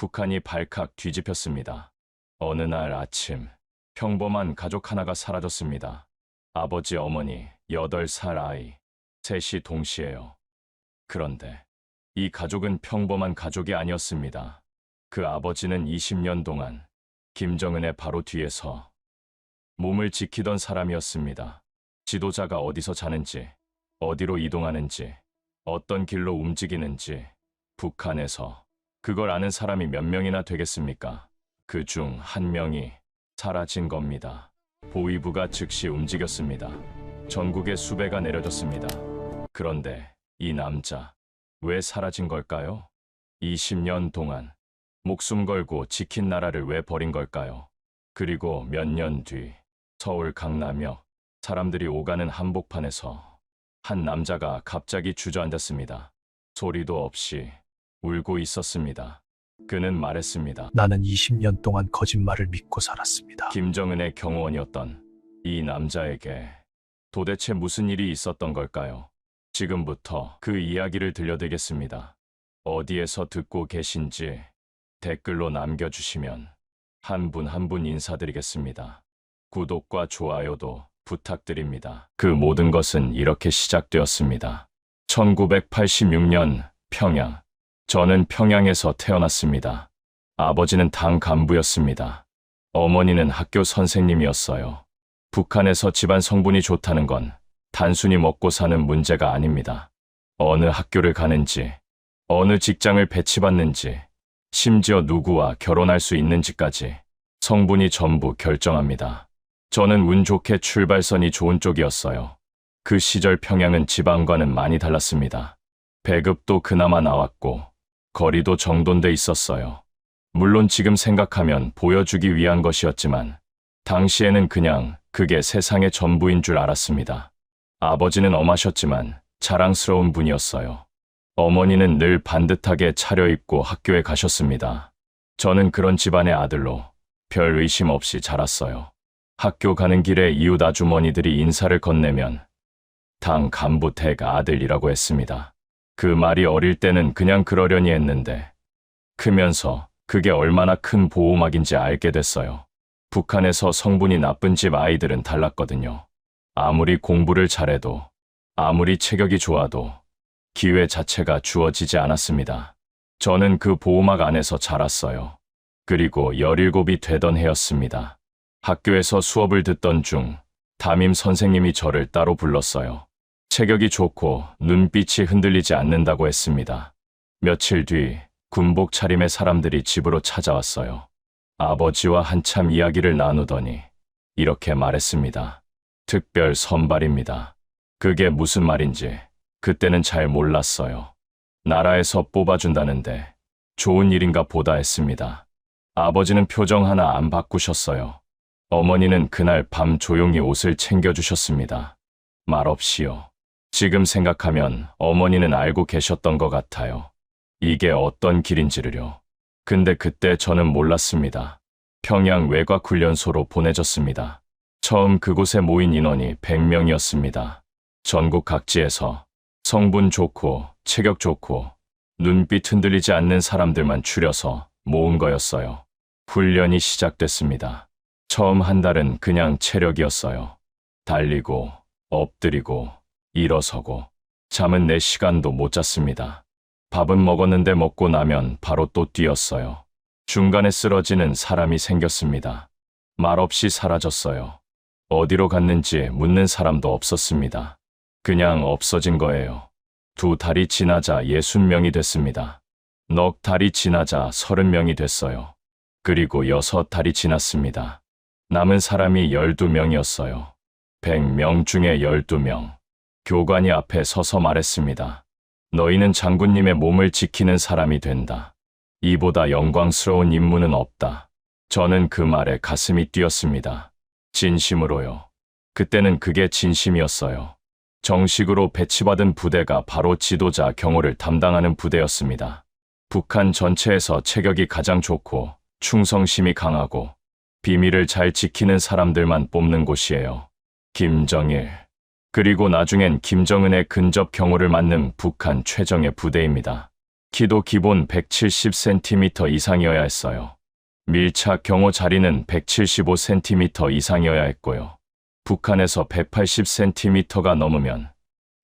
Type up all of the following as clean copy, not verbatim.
북한이 발칵 뒤집혔습니다. 어느 날 아침, 평범한 가족 하나가 사라졌습니다. 아버지, 어머니, 8살 아이, 셋이 동시에요. 그런데 이 가족은 평범한 가족이 아니었습니다. 그 아버지는 20년 동안 김정은의 바로 뒤에서 몸을 지키던 사람이었습니다. 지도자가 어디서 자는지, 어디로 이동하는지, 어떤 길로 움직이는지 북한에서 그걸 아는 사람이 몇 명이나 되겠습니까? 그 중 한 명이 사라진 겁니다. 보위부가 즉시 움직였습니다. 전국에 수배가 내려졌습니다. 그런데 이 남자, 왜 사라진 걸까요? 20년 동안 목숨 걸고 지킨 나라를 왜 버린 걸까요? 그리고 몇 년 뒤 서울 강남역 사람들이 오가는 한복판에서 한 남자가 갑자기 주저앉았습니다. 소리도 없이 울고 있었습니다. 그는 말했습니다. 나는 20년 동안 거짓말을 믿고 살았습니다. 김정은의 경호원이었던 이 남자에게 도대체 무슨 일이 있었던 걸까요? 지금부터 그 이야기를 들려드리겠습니다. 어디에서 듣고 계신지 댓글로 남겨주시면 한 분 한 분 인사드리겠습니다. 구독과 좋아요도 부탁드립니다. 그 모든 것은 이렇게 시작되었습니다. 1986년 평양. 저는 평양에서 태어났습니다. 아버지는 당 간부였습니다. 어머니는 학교 선생님이었어요. 북한에서 집안 성분이 좋다는 건 단순히 먹고 사는 문제가 아닙니다. 어느 학교를 가는지, 어느 직장을 배치받는지, 심지어 누구와 결혼할 수 있는지까지 성분이 전부 결정합니다. 저는 운 좋게 출발선이 좋은 쪽이었어요. 그 시절 평양은 지방과는 많이 달랐습니다. 배급도 그나마 나왔고 거리도 정돈돼 있었어요. 물론 지금 생각하면 보여주기 위한 것이었지만 당시에는 그냥 그게 세상의 전부인 줄 알았습니다. 아버지는 엄하셨지만 자랑스러운 분이었어요. 어머니는 늘 반듯하게 차려입고 학교에 가셨습니다. 저는 그런 집안의 아들로 별 의심 없이 자랐어요. 학교 가는 길에 이웃 아주머니들이 인사를 건네면 당 간부 댁 아들이라고 했습니다. 그 말이 어릴 때는 그냥 그러려니 했는데 크면서 그게 얼마나 큰 보호막인지 알게 됐어요. 북한에서 성분이 나쁜 집 아이들은 달랐거든요. 아무리 공부를 잘해도, 아무리 체격이 좋아도 기회 자체가 주어지지 않았습니다. 저는 그 보호막 안에서 자랐어요. 그리고 17이 되던 해였습니다. 학교에서 수업을 듣던 중 담임 선생님이 저를 따로 불렀어요. 체격이 좋고 눈빛이 흔들리지 않는다고 했습니다. 며칠 뒤 군복 차림의 사람들이 집으로 찾아왔어요. 아버지와 한참 이야기를 나누더니 이렇게 말했습니다. 특별 선발입니다. 그게 무슨 말인지 그때는 잘 몰랐어요. 나라에서 뽑아준다는데 좋은 일인가 보다 했습니다. 아버지는 표정 하나 안 바꾸셨어요. 어머니는 그날 밤 조용히 옷을 챙겨주셨습니다. 말없이요. 지금 생각하면 어머니는 알고 계셨던 것 같아요. 이게 어떤 길인지를요. 근데 그때 저는 몰랐습니다. 평양 외곽훈련소로 보내졌습니다. 처음 그곳에 모인 인원이 100명이었습니다. 전국 각지에서 성분 좋고 체격 좋고 눈빛 흔들리지 않는 사람들만 추려서 모은 거였어요. 훈련이 시작됐습니다. 처음 한 달은 그냥 체력이었어요. 달리고, 엎드리고, 일어서고, 잠은 4시간도 못 잤습니다. 밥은 먹었는데 먹고 나면 바로 또 뛰었어요. 중간에 쓰러지는 사람이 생겼습니다. 말없이 사라졌어요. 어디로 갔는지 묻는 사람도 없었습니다. 그냥 없어진 거예요. 2달이 지나자 60명이 됐습니다. 넉 달이 지나자 30명이 됐어요. 그리고 6달이 지났습니다. 남은 사람이 12명이었어요. 100명 중에 12명. 교관이 앞에 서서 말했습니다. 너희는 장군님의 몸을 지키는 사람이 된다. 이보다 영광스러운 임무는 없다. 저는 그 말에 가슴이 뛰었습니다. 진심으로요. 그때는 그게 진심이었어요. 정식으로 배치받은 부대가 바로 지도자 경호를 담당하는 부대였습니다. 북한 전체에서 체격이 가장 좋고 충성심이 강하고 비밀을 잘 지키는 사람들만 뽑는 곳이에요. 김정일, 그리고 나중엔 김정은의 근접 경호를 맡는 북한 최정예 부대입니다. 키도 기본 170cm 이상이어야 했어요. 밀착 경호 자리는 175cm 이상이어야 했고요. 북한에서 180cm가 넘으면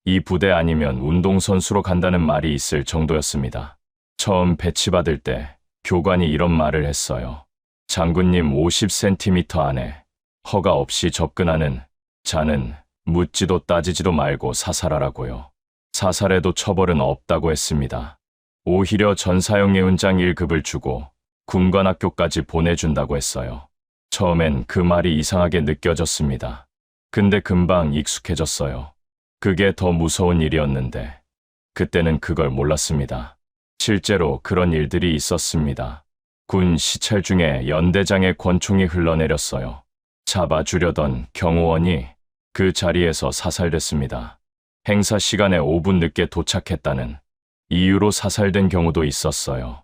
이 부대 아니면 운동선수로 간다는 말이 있을 정도였습니다. 처음 배치받을 때 교관이 이런 말을 했어요. 장군님 50cm 안에 허가 없이 접근하는 자는 묻지도 따지지도 말고 사살하라고요. 사살해도 처벌은 없다고 했습니다. 오히려 전사형예훈장 1급을 주고 군관학교까지 보내준다고 했어요. 처음엔 그 말이 이상하게 느껴졌습니다. 근데 금방 익숙해졌어요. 그게 더 무서운 일이었는데 그때는 그걸 몰랐습니다. 실제로 그런 일들이 있었습니다. 군 시찰 중에 연대장의 권총이 흘러내렸어요. 잡아주려던 경호원이 그 자리에서 사살됐습니다. 행사 시간에 5분 늦게 도착했다는 이유로 사살된 경우도 있었어요.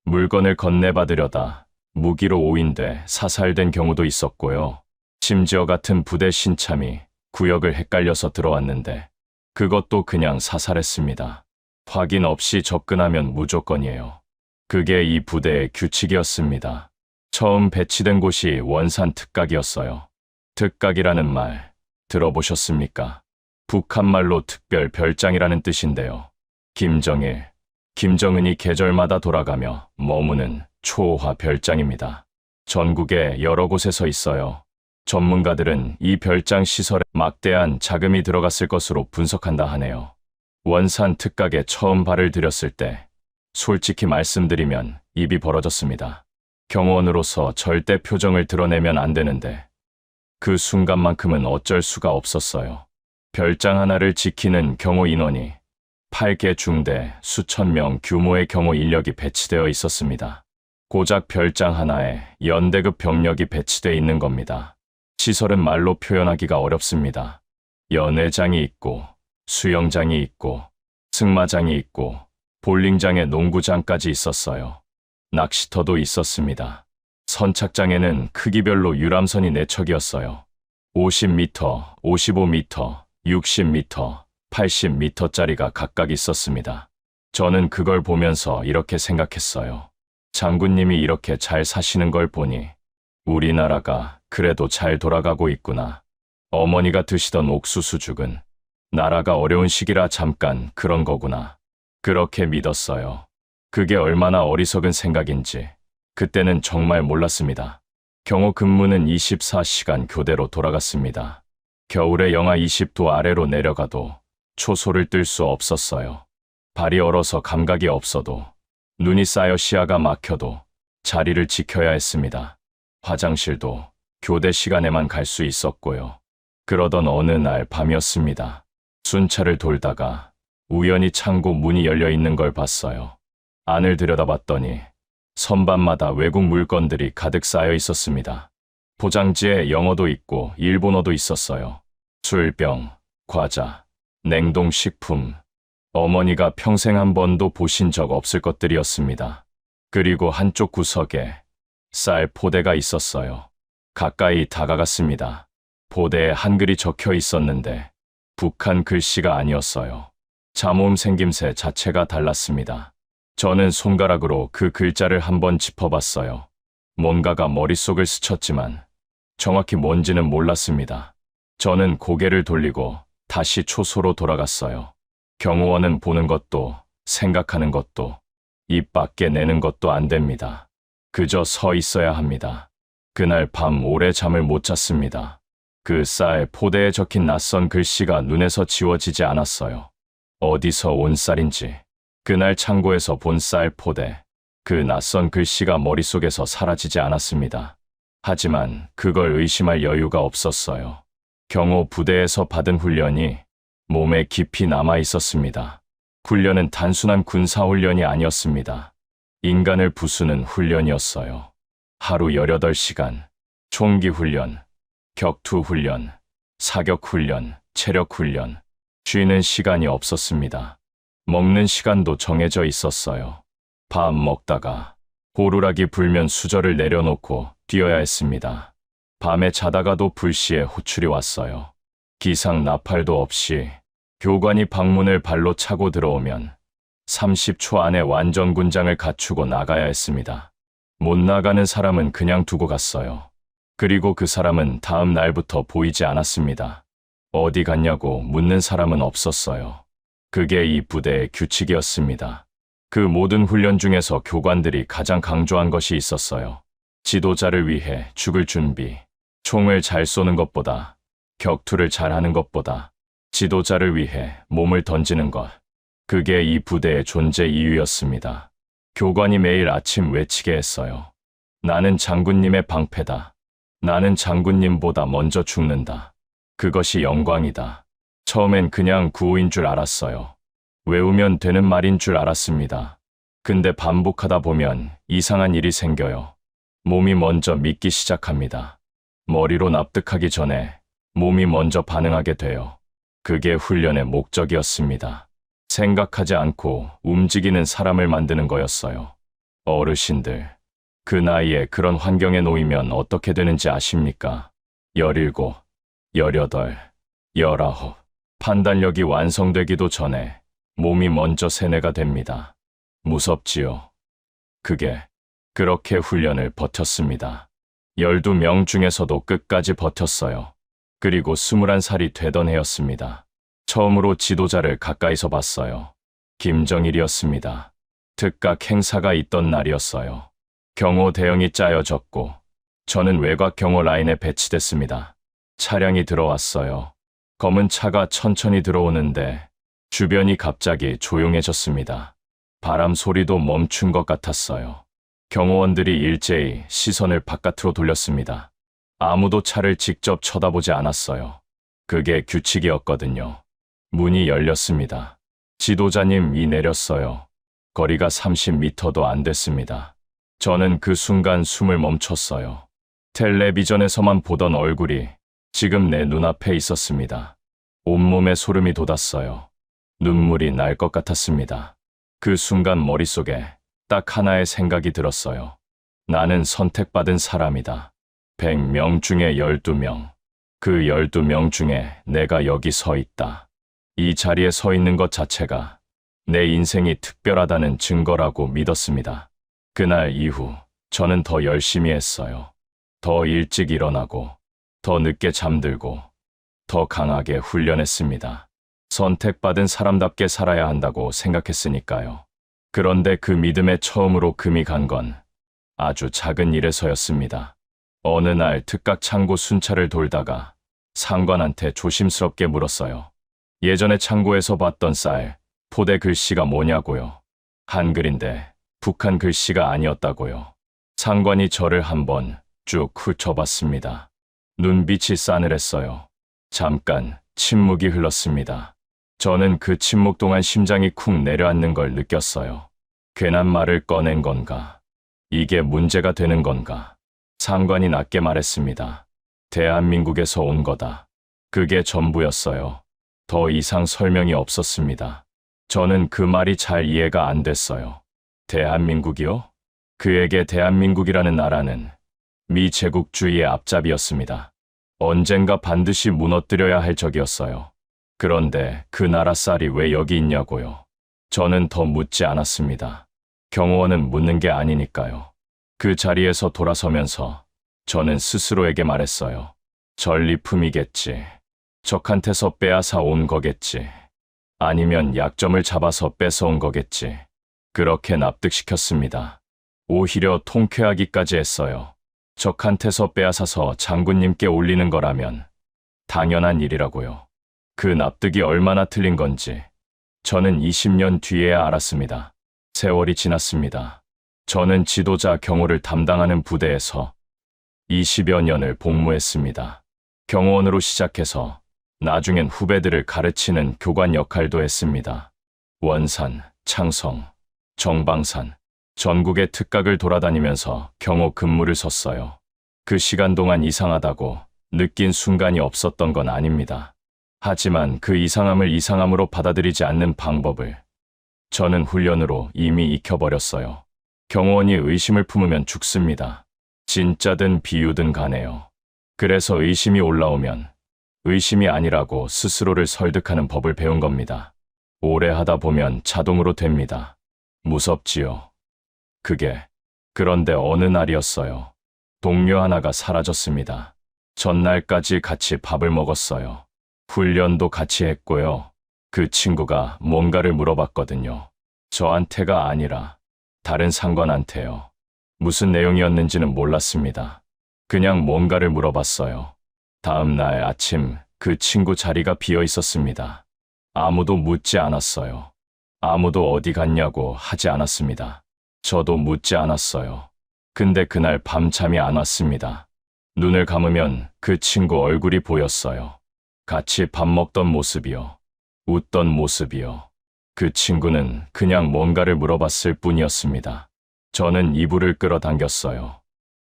물건을 건네받으려다 무기로 오인돼 사살된 경우도 있었고요. 심지어 같은 부대 신참이 구역을 헷갈려서 들어왔는데 그것도 그냥 사살했습니다. 확인 없이 접근하면 무조건이에요. 그게 이 부대의 규칙이었습니다. 처음 배치된 곳이 원산 특각이었어요. 특각이라는 말 들어보셨습니까? 북한말로 특별 별장이라는 뜻인데요. 김정일, 김정은이 계절마다 돌아가며 머무는 초호화 별장입니다. 전국에 여러 곳에서 있어요. 전문가들은 이 별장 시설에 막대한 자금이 들어갔을 것으로 분석한다 하네요. 원산 특각에 처음 발을 들였을 때 솔직히 말씀드리면 입이 벌어졌습니다. 경호원으로서 절대 표정을 드러내면 안 되는데 그 순간만큼은 어쩔 수가 없었어요. 별장 하나를 지키는 경호 인원이 8개 중대 수천 명 규모의 경호 인력이 배치되어 있었습니다. 고작 별장 하나에 연대급 병력이 배치되어 있는 겁니다. 시설은 말로 표현하기가 어렵습니다. 연회장이 있고 수영장이 있고 승마장이 있고 볼링장에 농구장까지 있었어요. 낚시터도 있었습니다. 선착장에는 크기별로 유람선이 4척이었어요. 50m, 55m, 60m, 80m짜리가 각각 있었습니다. 저는 그걸 보면서 이렇게 생각했어요. 장군님이 이렇게 잘 사시는 걸 보니 우리나라가 그래도 잘 돌아가고 있구나. 어머니가 드시던 옥수수죽은 나라가 어려운 시기라 잠깐 그런 거구나. 그렇게 믿었어요. 그게 얼마나 어리석은 생각인지 그때는 정말 몰랐습니다. 경호 근무는 24시간 교대로 돌아갔습니다. 겨울에 영하 20도 아래로 내려가도 초소를 뜰 수 없었어요. 발이 얼어서 감각이 없어도 눈이 쌓여 시야가 막혀도 자리를 지켜야 했습니다. 화장실도 교대 시간에만 갈 수 있었고요. 그러던 어느 날 밤이었습니다. 순찰을 돌다가 우연히 창고 문이 열려 있는 걸 봤어요. 안을 들여다봤더니 선반마다 외국 물건들이 가득 쌓여 있었습니다. 포장지에 영어도 있고 일본어도 있었어요. 술병, 과자, 냉동식품, 어머니가 평생 한 번도 보신 적 없을 것들이었습니다. 그리고 한쪽 구석에 쌀 포대가 있었어요. 가까이 다가갔습니다. 포대에 한글이 적혀 있었는데 북한 글씨가 아니었어요. 잠옷 생김새 자체가 달랐습니다. 저는 손가락으로 그 글자를 한번 짚어봤어요. 뭔가가 머릿속을 스쳤지만 정확히 뭔지는 몰랐습니다. 저는 고개를 돌리고 다시 초소로 돌아갔어요. 경호원은 보는 것도 생각하는 것도 입 밖에 내는 것도 안 됩니다. 그저 서 있어야 합니다. 그날 밤 오래 잠을 못 잤습니다. 그 쌀 포대에 적힌 낯선 글씨가 눈에서 지워지지 않았어요. 어디서 온 쌀인지, 그날 창고에서 본 쌀 포대, 그 낯선 글씨가 머릿속에서 사라지지 않았습니다. 하지만 그걸 의심할 여유가 없었어요. 경호 부대에서 받은 훈련이 몸에 깊이 남아 있었습니다. 훈련은 단순한 군사훈련이 아니었습니다. 인간을 부수는 훈련이었어요. 하루 18시간, 총기훈련, 격투훈련, 사격훈련, 체력훈련, 쉬는 시간이 없었습니다. 먹는 시간도 정해져 있었어요. 밥 먹다가 호루라기 불면 수저를 내려놓고 뛰어야 했습니다. 밤에 자다가도 불시에 호출이 왔어요. 기상 나팔도 없이 교관이 방문을 발로 차고 들어오면 30초 안에 완전 군장을 갖추고 나가야 했습니다. 못 나가는 사람은 그냥 두고 갔어요. 그리고 그 사람은 다음 날부터 보이지 않았습니다. 어디 갔냐고 묻는 사람은 없었어요. 그게 이 부대의 규칙이었습니다. 그 모든 훈련 중에서 교관들이 가장 강조한 것이 있었어요. 지도자를 위해 죽을 준비. 총을 잘 쏘는 것보다, 격투를 잘하는 것보다, 지도자를 위해 몸을 던지는 것. 그게 이 부대의 존재 이유였습니다. 교관이 매일 아침 외치게 했어요. 나는 장군님의 방패다. 나는 장군님보다 먼저 죽는다. 그것이 영광이다. 처음엔 그냥 구호인 줄 알았어요. 외우면 되는 말인 줄 알았습니다. 근데 반복하다 보면 이상한 일이 생겨요. 몸이 먼저 믿기 시작합니다. 머리로 납득하기 전에 몸이 먼저 반응하게 돼요. 그게 훈련의 목적이었습니다. 생각하지 않고 움직이는 사람을 만드는 거였어요. 어르신들, 그 나이에 그런 환경에 놓이면 어떻게 되는지 아십니까? 17, 18, 19. 판단력이 완성되기도 전에 몸이 먼저 세뇌가 됩니다. 무섭지요. 그렇게 훈련을 버텼습니다. 12명 중에서도 끝까지 버텼어요. 그리고 21살이 되던 해였습니다. 처음으로 지도자를 가까이서 봤어요. 김정일이었습니다. 특각 행사가 있던 날이었어요. 경호 대형이 짜여졌고 저는 외곽 경호 라인에 배치됐습니다. 차량이 들어왔어요. 검은 차가 천천히 들어오는데 주변이 갑자기 조용해졌습니다. 바람 소리도 멈춘 것 같았어요. 경호원들이 일제히 시선을 바깥으로 돌렸습니다. 아무도 차를 직접 쳐다보지 않았어요. 그게 규칙이었거든요. 문이 열렸습니다. 지도자님이 내렸어요. 거리가 30m도 안 됐습니다. 저는 그 순간 숨을 멈췄어요. 텔레비전에서만 보던 얼굴이 지금 내 눈앞에 있었습니다. 온몸에 소름이 돋았어요. 눈물이 날 것 같았습니다. 그 순간 머릿속에 딱 하나의 생각이 들었어요. 나는 선택받은 사람이다. 100명 중에 12명. 그 12명 중에 내가 여기 서 있다. 이 자리에 서 있는 것 자체가 내 인생이 특별하다는 증거라고 믿었습니다. 그날 이후 저는 더 열심히 했어요. 더 일찍 일어나고, 더 늦게 잠들고, 더 강하게 훈련했습니다. 선택받은 사람답게 살아야 한다고 생각했으니까요. 그런데 그 믿음에 처음으로 금이 간 건 아주 작은 일에서였습니다. 어느 날 특각 창고 순찰을 돌다가 상관한테 조심스럽게 물었어요. 예전에 창고에서 봤던 쌀, 포대 글씨가 뭐냐고요. 한글인데 북한 글씨가 아니었다고요. 상관이 저를 한번 쭉 훑어봤습니다. 눈빛이 싸늘했어요. 잠깐 침묵이 흘렀습니다. 저는 그 침묵 동안 심장이 쿵 내려앉는 걸 느꼈어요. 괜한 말을 꺼낸 건가? 이게 문제가 되는 건가? 상관이 낮게 말했습니다. 대한민국에서 온 거다. 그게 전부였어요. 더 이상 설명이 없었습니다. 저는 그 말이 잘 이해가 안 됐어요. 대한민국이요? 그에게 대한민국이라는 나라는 미제국주의의 앞잡이였습니다. 언젠가 반드시 무너뜨려야 할 적이었어요. 그런데 그 나라 쌀이 왜 여기 있냐고요. 저는 더 묻지 않았습니다. 경호원은 묻는 게 아니니까요. 그 자리에서 돌아서면서 저는 스스로에게 말했어요. 전리품이겠지. 적한테서 빼앗아 온 거겠지. 아니면 약점을 잡아서 뺏어온 거겠지. 그렇게 납득시켰습니다. 오히려 통쾌하기까지 했어요. 적한테서 빼앗아서 장군님께 올리는 거라면 당연한 일이라고요. 그 납득이 얼마나 틀린 건지 저는 20년 뒤에야 알았습니다. 세월이 지났습니다. 저는 지도자 경호를 담당하는 부대에서 20여 년을 복무했습니다. 경호원으로 시작해서 나중엔 후배들을 가르치는 교관 역할도 했습니다. 원산, 창성, 정방산, 전국의 특각을 돌아다니면서 경호 근무를 섰어요. 그 시간 동안 이상하다고 느낀 순간이 없었던 건 아닙니다. 하지만 그 이상함을 이상함으로 받아들이지 않는 방법을 저는 훈련으로 이미 익혀버렸어요. 경호원이 의심을 품으면 죽습니다. 진짜든 비유든 간에요. 그래서 의심이 올라오면 의심이 아니라고 스스로를 설득하는 법을 배운 겁니다. 오래 하다 보면 자동으로 됩니다. 무섭지요. 그런데 어느 날이었어요. 동료 하나가 사라졌습니다. 전날까지 같이 밥을 먹었어요. 훈련도 같이 했고요. 그 친구가 뭔가를 물어봤거든요. 저한테가 아니라 다른 상관한테요. 무슨 내용이었는지는 몰랐습니다. 그냥 뭔가를 물어봤어요. 다음 날 아침 그 친구 자리가 비어 있었습니다. 아무도 묻지 않았어요. 아무도 어디 갔냐고 하지 않았습니다. 저도 묻지 않았어요. 근데 그날 밤 잠이 안 왔습니다. 눈을 감으면 그 친구 얼굴이 보였어요. 같이 밥 먹던 모습이요. 웃던 모습이요. 그 친구는 그냥 뭔가를 물어봤을 뿐이었습니다. 저는 이불을 끌어당겼어요.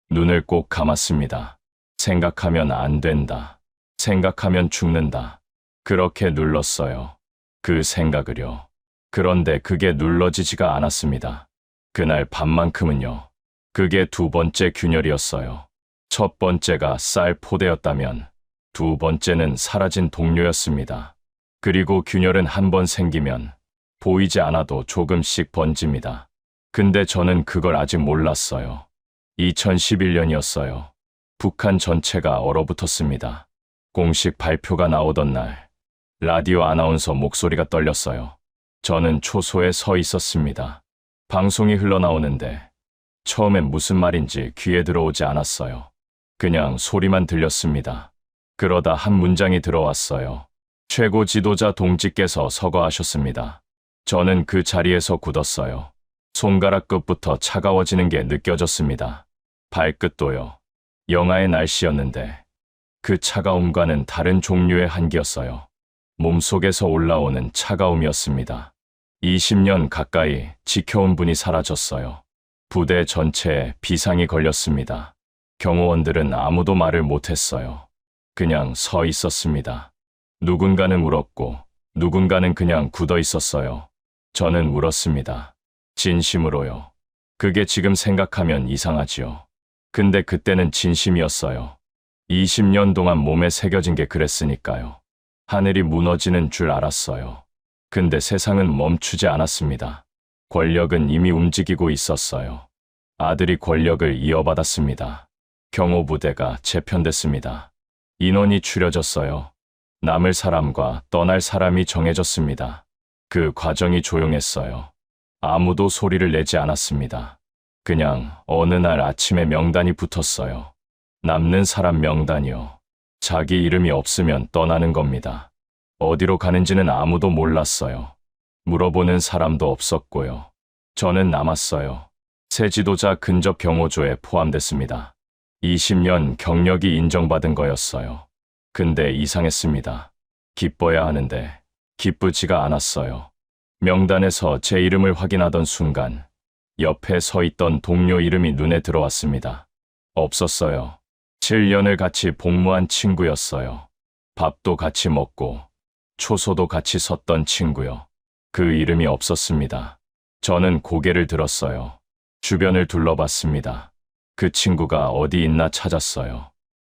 눈을 꼭 감았습니다. 생각하면 안 된다. 생각하면 죽는다. 그렇게 눌렀어요. 그 생각을요. 그런데 그게 눌러지지가 않았습니다. 그날 밤만큼은요. 그게 두 번째 균열이었어요. 첫 번째가 쌀 포대였다면 두 번째는 사라진 동료였습니다. 그리고 균열은 한 번 생기면 보이지 않아도 조금씩 번집니다. 근데 저는 그걸 아직 몰랐어요. 2011년이었어요. 북한 전체가 얼어붙었습니다. 공식 발표가 나오던 날, 라디오 아나운서 목소리가 떨렸어요. 저는 초소에 서 있었습니다. 방송이 흘러나오는데 처음엔 무슨 말인지 귀에 들어오지 않았어요. 그냥 소리만 들렸습니다. 그러다 한 문장이 들어왔어요. 최고 지도자 동지께서 서거하셨습니다. 저는 그 자리에서 굳었어요. 손가락 끝부터 차가워지는 게 느껴졌습니다. 발끝도요. 영하의 날씨였는데 그 차가움과는 다른 종류의 한기였어요. 몸속에서 올라오는 차가움이었습니다. 20년 가까이 지켜온 분이 사라졌어요. 부대 전체에 비상이 걸렸습니다. 경호원들은 아무도 말을 못했어요. 그냥 서 있었습니다. 누군가는 울었고 누군가는 그냥 굳어 있었어요. 저는 울었습니다. 진심으로요. 그게 지금 생각하면 이상하지요. 근데 그때는 진심이었어요. 20년 동안 몸에 새겨진 게 그랬으니까요. 하늘이 무너지는 줄 알았어요. 근데 세상은 멈추지 않았습니다. 권력은 이미 움직이고 있었어요. 아들이 권력을 이어받았습니다. 경호부대가 재편됐습니다. 인원이 줄여졌어요. 남을 사람과 떠날 사람이 정해졌습니다. 그 과정이 조용했어요. 아무도 소리를 내지 않았습니다. 그냥 어느 날 아침에 명단이 붙었어요. 남는 사람 명단이요. 자기 이름이 없으면 떠나는 겁니다. 어디로 가는지는 아무도 몰랐어요. 물어보는 사람도 없었고요. 저는 남았어요. 새 지도자 근접 경호조에 포함됐습니다. 20년 경력이 인정받은 거였어요. 근데 이상했습니다. 기뻐야 하는데 기쁘지가 않았어요. 명단에서 제 이름을 확인하던 순간 옆에 서 있던 동료 이름이 눈에 들어왔습니다. 없었어요. 7년을 같이 복무한 친구였어요. 밥도 같이 먹고 초소도 같이 섰던 친구요. 그 이름이 없었습니다. 저는 고개를 들었어요. 주변을 둘러봤습니다. 그 친구가 어디 있나 찾았어요.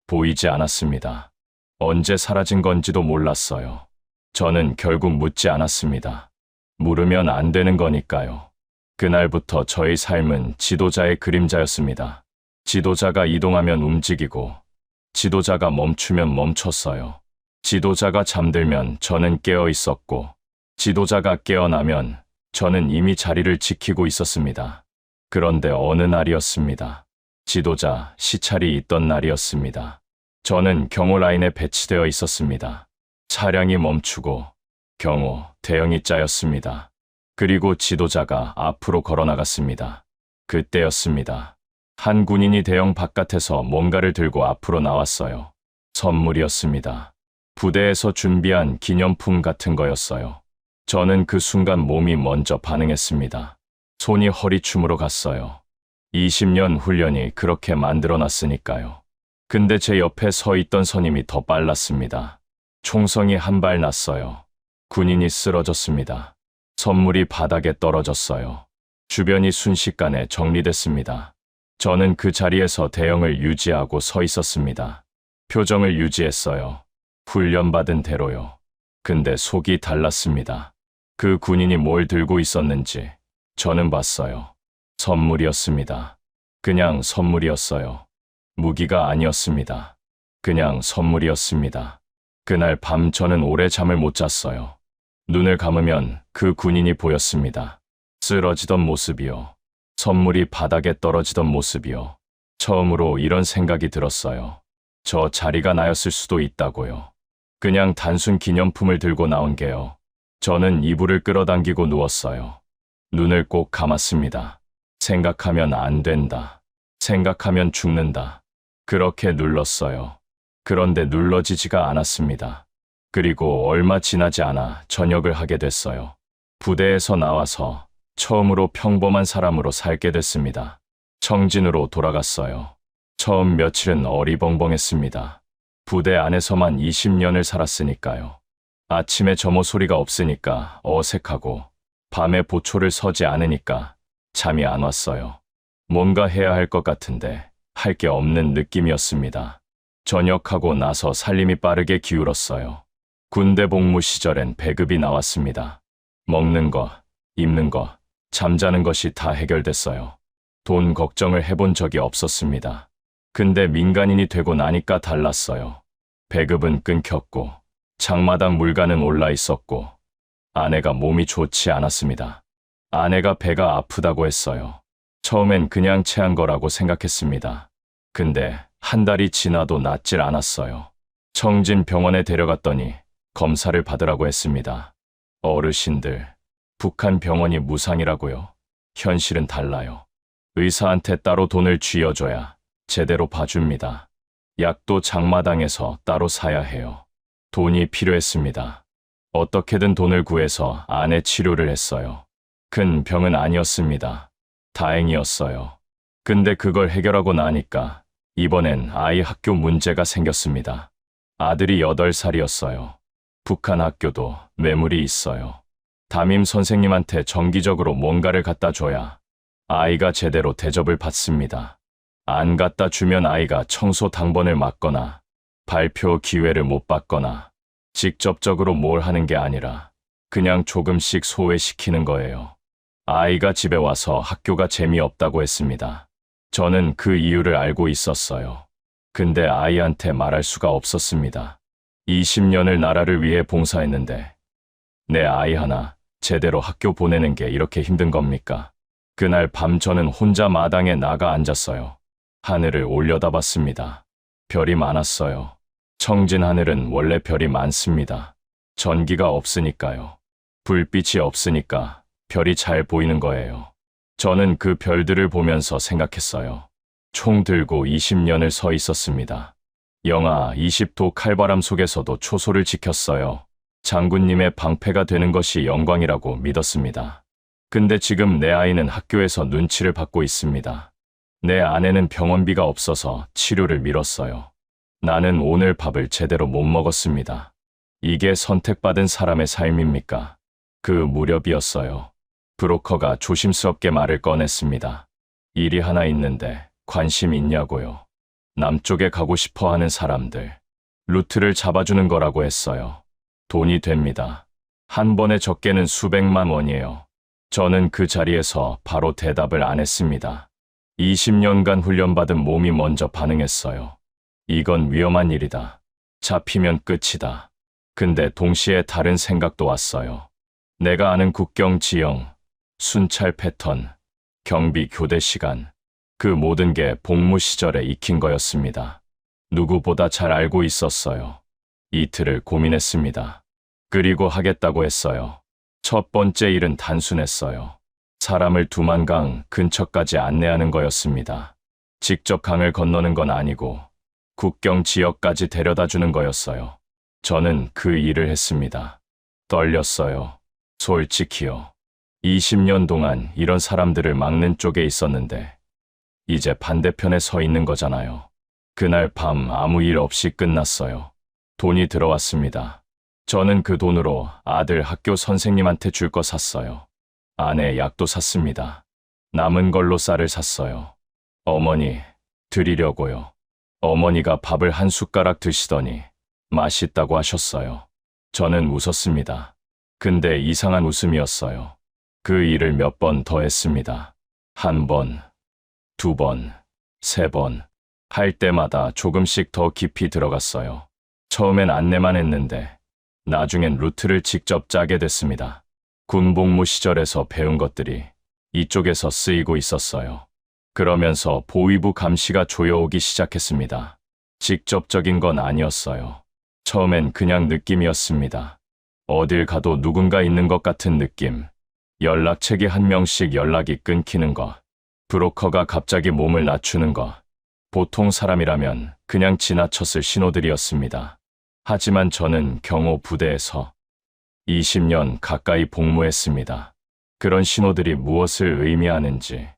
보이지 않았습니다. 언제 사라진 건지도 몰랐어요. 저는 결국 묻지 않았습니다. 물으면 안 되는 거니까요. 그날부터 저의 삶은 지도자의 그림자였습니다. 지도자가 이동하면 움직이고, 지도자가 멈추면 멈췄어요. 지도자가 잠들면 저는 깨어 있었고, 지도자가 깨어나면 저는 이미 자리를 지키고 있었습니다. 그런데 어느 날이었습니다. 지도자 시찰이 있던 날이었습니다. 저는 경호 라인에 배치되어 있었습니다. 차량이 멈추고 경호 대형이 짜였습니다. 그리고 지도자가 앞으로 걸어나갔습니다. 그때였습니다. 한 군인이 대형 바깥에서 뭔가를 들고 앞으로 나왔어요. 선물이었습니다. 부대에서 준비한 기념품 같은 거였어요. 저는 그 순간 몸이 먼저 반응했습니다. 손이 허리춤으로 갔어요. 20년 훈련이 그렇게 만들어놨으니까요. 근데 제 옆에 서 있던 선임이 더 빨랐습니다. 총성이 한 발 났어요. 군인이 쓰러졌습니다. 선물이 바닥에 떨어졌어요. 주변이 순식간에 정리됐습니다. 저는 그 자리에서 대형을 유지하고 서 있었습니다. 표정을 유지했어요. 훈련받은 대로요. 근데 속이 달랐습니다. 그 군인이 뭘 들고 있었는지 저는 봤어요. 선물이었습니다. 그냥 선물이었어요. 무기가 아니었습니다. 그냥 선물이었습니다. 그날 밤 저는 오래 잠을 못 잤어요. 눈을 감으면 그 군인이 보였습니다. 쓰러지던 모습이요. 선물이 바닥에 떨어지던 모습이요. 처음으로 이런 생각이 들었어요. 저 자리가 나였을 수도 있다고요. 그냥 단순 기념품을 들고 나온 게요. 저는 이불을 끌어당기고 누웠어요. 눈을 꼭 감았습니다. 생각하면 안 된다. 생각하면 죽는다. 그렇게 눌렀어요. 그런데 눌러지지가 않았습니다. 그리고 얼마 지나지 않아 전역을 하게 됐어요. 부대에서 나와서 처음으로 평범한 사람으로 살게 됐습니다. 청진으로 돌아갔어요. 처음 며칠은 어리벙벙했습니다. 부대 안에서만 20년을 살았으니까요. 아침에 점호 소리가 없으니까 어색하고 밤에 보초를 서지 않으니까 잠이 안 왔어요. 뭔가 해야 할 것 같은데 할 게 없는 느낌이었습니다. 전역하고 나서 살림이 빠르게 기울었어요. 군대 복무 시절엔 배급이 나왔습니다. 먹는 거, 입는 거, 잠자는 것이 다 해결됐어요. 돈 걱정을 해본 적이 없었습니다. 근데 민간인이 되고 나니까 달랐어요. 배급은 끊겼고 장마당 물가는 올라 있었고 아내가 몸이 좋지 않았습니다. 아내가 배가 아프다고 했어요. 처음엔 그냥 체한 거라고 생각했습니다. 근데 한 달이 지나도 낫질 않았어요. 청진 병원에 데려갔더니 검사를 받으라고 했습니다. 어르신들, 북한 병원이 무상이라고요. 현실은 달라요. 의사한테 따로 돈을 쥐어줘야 제대로 봐줍니다. 약도 장마당에서 따로 사야 해요. 돈이 필요했습니다. 어떻게든 돈을 구해서 아내 치료를 했어요. 큰 병은 아니었습니다. 다행이었어요. 근데 그걸 해결하고 나니까 이번엔 아이 학교 문제가 생겼습니다. 아들이 8살이었어요. 북한 학교도 뇌물이 있어요. 담임 선생님한테 정기적으로 뭔가를 갖다 줘야 아이가 제대로 대접을 받습니다. 안 갖다 주면 아이가 청소 당번을 맞거나 발표 기회를 못 받거나 직접적으로 뭘 하는 게 아니라 그냥 조금씩 소외시키는 거예요. 아이가 집에 와서 학교가 재미없다고 했습니다. 저는 그 이유를 알고 있었어요. 근데 아이한테 말할 수가 없었습니다. 20년을 나라를 위해 봉사했는데 내 아이 하나 제대로 학교 보내는 게 이렇게 힘든 겁니까? 그날 밤 저는 혼자 마당에 나가 앉았어요. 하늘을 올려다봤습니다. 별이 많았어요. 청진 하늘은 원래 별이 많습니다. 전기가 없으니까요. 불빛이 없으니까 별이 잘 보이는 거예요. 저는 그 별들을 보면서 생각했어요. 총 들고 20년을 서 있었습니다. 영하 20도 칼바람 속에서도 초소를 지켰어요. 장군님의 방패가 되는 것이 영광이라고 믿었습니다. 근데 지금 내 아이는 학교에서 눈치를 받고 있습니다. 내 아내는 병원비가 없어서 치료를 미뤘어요. 나는 오늘 밥을 제대로 못 먹었습니다. 이게 선택받은 사람의 삶입니까? 그 무렵이었어요. 브로커가 조심스럽게 말을 꺼냈습니다. 일이 하나 있는데 관심 있냐고요. 남쪽에 가고 싶어 하는 사람들. 루트를 잡아주는 거라고 했어요. 돈이 됩니다. 한 번에 적게는 수백만 원이에요. 저는 그 자리에서 바로 대답을 안 했습니다. 20년간 훈련받은 몸이 먼저 반응했어요. 이건 위험한 일이다. 잡히면 끝이다. 근데 동시에 다른 생각도 왔어요. 내가 아는 국경 지형, 순찰 패턴, 경비 교대 시간, 그 모든 게 복무 시절에 익힌 거였습니다. 누구보다 잘 알고 있었어요. 이틀을 고민했습니다. 그리고 하겠다고 했어요. 첫 번째 일은 단순했어요. 사람을 두만강 근처까지 안내하는 거였습니다. 직접 강을 건너는 건 아니고 국경 지역까지 데려다 주는 거였어요. 저는 그 일을 했습니다. 떨렸어요. 솔직히요. 20년 동안 이런 사람들을 막는 쪽에 있었는데 이제 반대편에 서 있는 거잖아요. 그날 밤 아무 일 없이 끝났어요. 돈이 들어왔습니다. 저는 그 돈으로 아들 학교 선생님한테 줄 거 샀어요. 아내 약도 샀습니다. 남은 걸로 쌀을 샀어요. 어머니, 드리려고요. 어머니가 밥을 한 숟가락 드시더니 맛있다고 하셨어요. 저는 웃었습니다. 근데 이상한 웃음이었어요. 그 일을 몇 번 더 했습니다. 한 번, 두 번, 세 번. 할 때마다 조금씩 더 깊이 들어갔어요. 처음엔 안내만 했는데 나중엔 루트를 직접 짜게 됐습니다. 군복무 시절에서 배운 것들이 이쪽에서 쓰이고 있었어요. 그러면서 보위부 감시가 조여오기 시작했습니다. 직접적인 건 아니었어요. 처음엔 그냥 느낌이었습니다. 어딜 가도 누군가 있는 것 같은 느낌. 연락책에 한 명씩 연락이 끊기는 것. 브로커가 갑자기 몸을 낮추는 것. 보통 사람이라면 그냥 지나쳤을 신호들이었습니다. 하지만 저는 경호 부대에서 20년 가까이 복무했습니다. 그런 신호들이 무엇을 의미하는지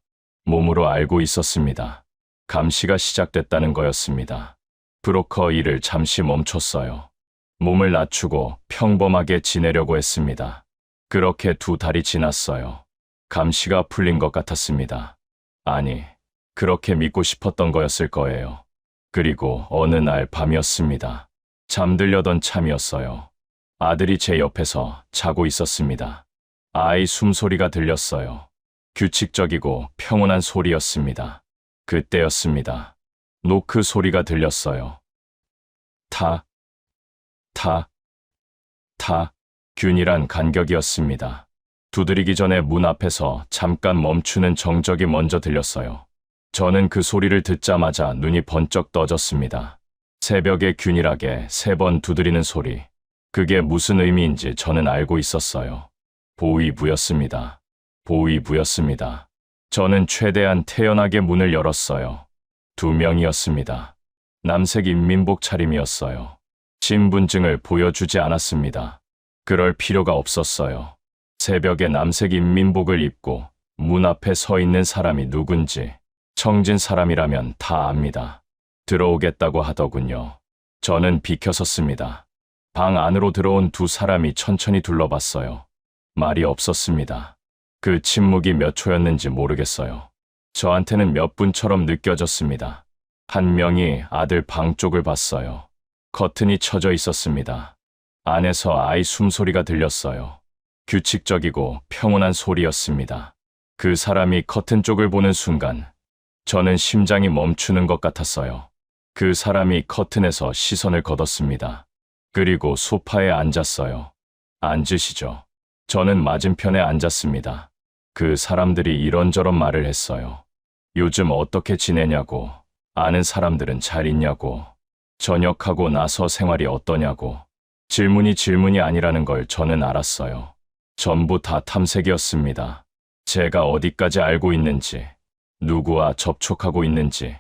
몸으로 알고 있었습니다. 감시가 시작됐다는 거였습니다. 브로커 일을 잠시 멈췄어요. 몸을 낮추고 평범하게 지내려고 했습니다. 그렇게 2달이 지났어요. 감시가 풀린 것 같았습니다. 아니, 그렇게 믿고 싶었던 거였을 거예요. 그리고 어느 날 밤이었습니다. 잠들려던 참이었어요. 아들이 제 옆에서 자고 있었습니다. 아이 숨소리가 들렸어요. 규칙적이고 평온한 소리였습니다. 그때였습니다. 노크 소리가 들렸어요. 타, 타, 타. 균일한 간격이었습니다. 두드리기 전에 문 앞에서 잠깐 멈추는 정적이 먼저 들렸어요. 저는 그 소리를 듣자마자 눈이 번쩍 떠졌습니다. 새벽에 균일하게 3번 두드리는 소리. 그게 무슨 의미인지 저는 알고 있었어요. 보위부였습니다. 보위부였습니다. 저는 최대한 태연하게 문을 열었어요. 2명이었습니다. 남색 인민복 차림이었어요. 신분증을 보여주지 않았습니다. 그럴 필요가 없었어요. 새벽에 남색 인민복을 입고 문 앞에 서 있는 사람이 누군지 청진 사람이라면 다 압니다. 들어오겠다고 하더군요. 저는 비켜섰습니다. 방 안으로 들어온 2 사람이 천천히 둘러봤어요. 말이 없었습니다. 그 침묵이 몇 초였는지 모르겠어요. 저한테는 몇 분처럼 느껴졌습니다. 한 명이 아들 방 쪽을 봤어요. 커튼이 쳐져 있었습니다. 안에서 아이 숨소리가 들렸어요. 규칙적이고 평온한 소리였습니다. 그 사람이 커튼 쪽을 보는 순간 저는 심장이 멈추는 것 같았어요. 그 사람이 커튼에서 시선을 걷었습니다. 그리고 소파에 앉았어요. 앉으시죠. 저는 맞은편에 앉았습니다. 그 사람들이 이런저런 말을 했어요. 요즘 어떻게 지내냐고, 아는 사람들은 잘 있냐고, 전역하고 나서 생활이 어떠냐고. 질문이 아니라는 걸 저는 알았어요. 전부 다 탐색이었습니다. 제가 어디까지 알고 있는지, 누구와 접촉하고 있는지,